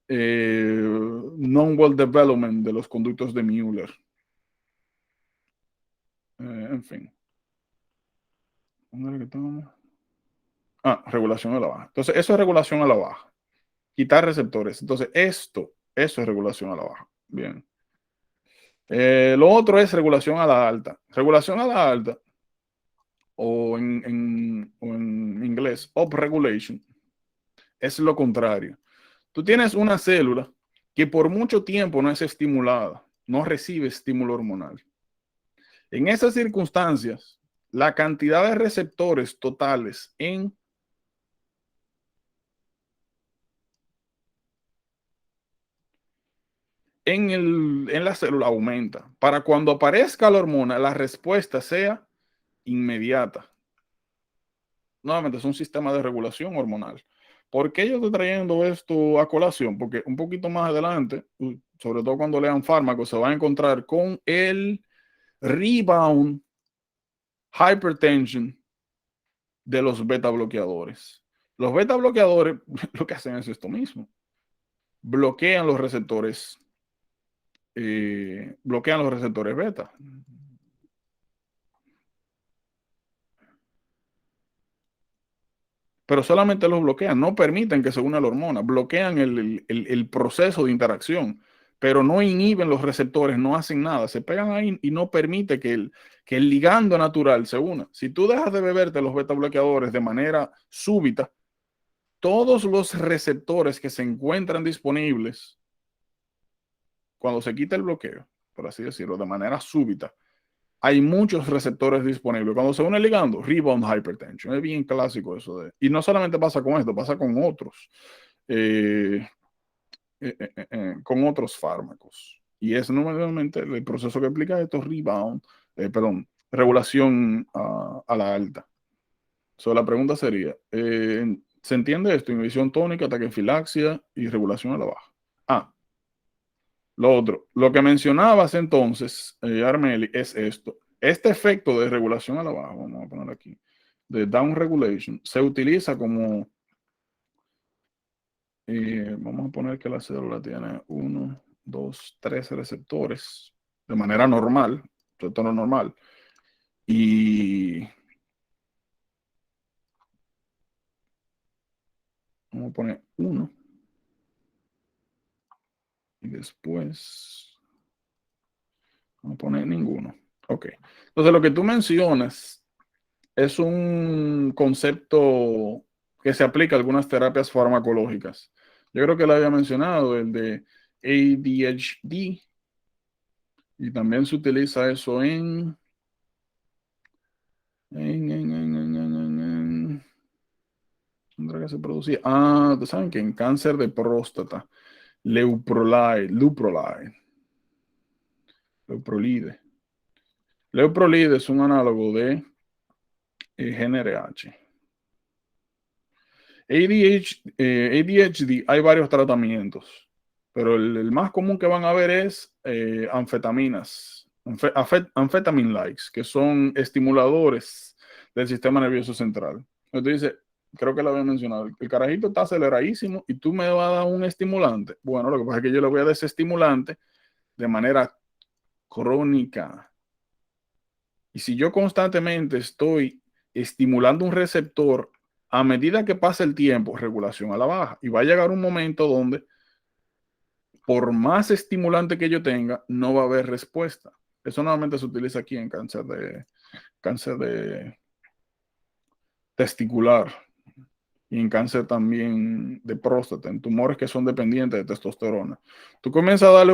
non-well development de los conductos de Müller. En fin. ¿Dónde era que estábamos? Regulación a la baja. Entonces, eso es regulación a la baja. Quitar receptores. Entonces, eso es regulación a la baja. Bien. Lo otro es regulación a la alta. Regulación a la alta, o en inglés, upregulation, es lo contrario. Tú tienes una célula que por mucho tiempo no es estimulada, no recibe estímulo hormonal. En esas circunstancias, la cantidad de receptores totales en la célula aumenta. Para cuando aparezca la hormona, la respuesta sea inmediata. Nuevamente, es un sistema de regulación hormonal. ¿Por qué yo estoy trayendo esto a colación? Porque un poquito más adelante, sobre todo cuando lean fármacos, se va a encontrar con el rebound hypertension de los beta bloqueadores. Los beta bloqueadores lo que hacen es esto mismo. Bloquean los receptores beta. Pero solamente los bloquean, no permiten que se una la hormona, bloquean el proceso de interacción, pero no inhiben los receptores, no hacen nada, se pegan ahí y no permite que el ligando natural se una. Si tú dejas de beberte los beta bloqueadores de manera súbita, todos los receptores que se encuentran disponibles, cuando se quita el bloqueo, por así decirlo, de manera súbita, hay muchos receptores disponibles. Cuando se une el ligando, rebound hypertension. Es bien clásico eso. Y no solamente pasa con esto, pasa con otros. Con otros fármacos. Y es normalmente el proceso que explica esto, regulación a la alta. La pregunta sería, ¿se entiende esto? Inhibición tónica, taquifilaxia y regulación a la baja. Lo otro, lo que mencionabas entonces, Armeli, es esto. Este efecto de regulación a la baja, vamos a poner aquí, de down regulation, se utiliza como, vamos a poner que la célula tiene 1, 2, 3 receptores de manera normal, receptor normal, y vamos a poner 1, y después vamos a poner ninguno. Ok. Entonces, lo que tú mencionas es un concepto que se aplica a algunas terapias farmacológicas. Yo creo que lo había mencionado, el de ADHD, y también se utiliza eso en ¿dónde se producía? Ustedes saben que en cáncer de próstata, leuprolide. Leuprolide es un análogo de GnRH. ADHD, hay varios tratamientos, pero el más común que van a ver es anfetaminas, amphetamine-likes, que son estimuladores del sistema nervioso central. Entonces, creo que lo había mencionado, el carajito está aceleradísimo y tú me vas a dar un estimulante. Bueno, lo que pasa es que yo le voy a dar ese estimulante de manera crónica. Y si yo constantemente estoy estimulando un receptor, a medida que pasa el tiempo, regulación a la baja. Y va a llegar un momento donde, por más estimulante que yo tenga, no va a haber respuesta. Eso normalmente se utiliza aquí en cáncer de testicular y en cáncer también de próstata, en tumores que son dependientes de testosterona. Tú comienzas a darle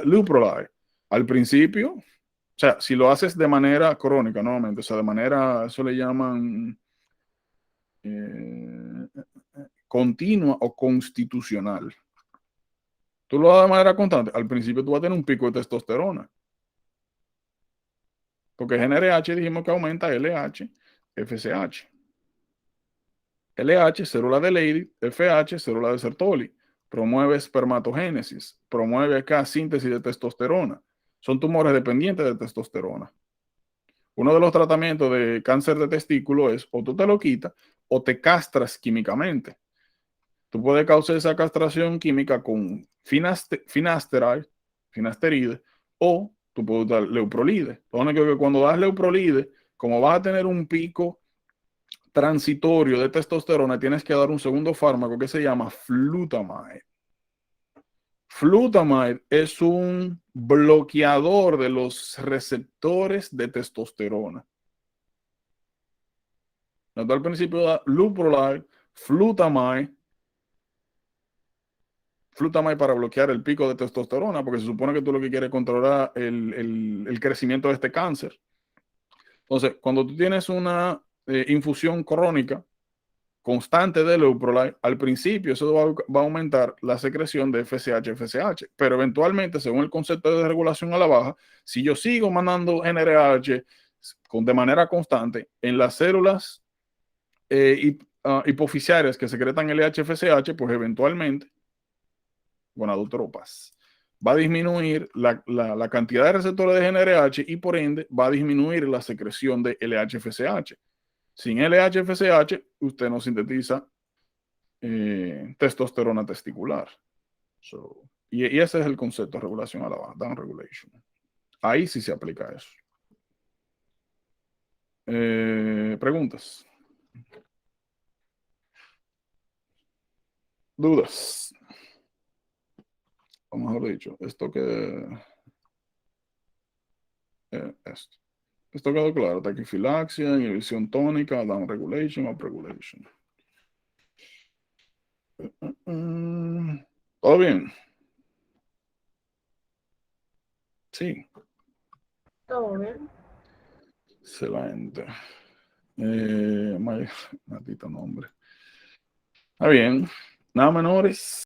leuprolide. Al principio, o sea, si lo haces de manera crónica, nuevamente, o sea, de manera, eso le llaman continua o constitucional. Tú lo das de manera constante. Al principio tú vas a tener un pico de testosterona. Porque GnRH dijimos que aumenta LH, FSH. LH, célula de Leydig, FH, célula de Sertoli. Promueve espermatogénesis. Promueve acá síntesis de testosterona. Son tumores dependientes de testosterona. Uno de los tratamientos de cáncer de testículo es o tú te lo quitas o te castras químicamente. Tú puedes causar esa castración química con finasteride o tú puedes dar leuprolide. Lo único que cuando das leuprolide, como vas a tener un pico transitorio de testosterona, tienes que dar un segundo fármaco que se llama flutamide. Flutamide es un bloqueador de los receptores de testosterona. Nota al principio da leuprolide, flutamide para bloquear el pico de testosterona, porque se supone que tú lo que quieres es controlar el crecimiento de este cáncer. Entonces, cuando tú tienes una infusión crónica constante de leuprolide, al principio eso va a aumentar la secreción de FSH, pero eventualmente, según el concepto de regulación a la baja, si yo sigo mandando NRH de manera constante en las células hipofisiarias que secretan LH-FSH, pues eventualmente, gonadotropas, va a disminuir la cantidad de receptores de NRH y por ende va a disminuir la secreción de LH-FSH. Sin LH-FSH, usted no sintetiza testosterona testicular. Y ese es el concepto de regulación a la baja, down regulation. Ahí sí se aplica eso. Preguntas. Dudas. O mejor dicho, esto quedó claro. Taquifilaxia, inhibición tónica, down regulation, up regulation. ¿Todo bien? Sí. Todo bien. Excelente. Matito nombre. Está bien. Nada menores.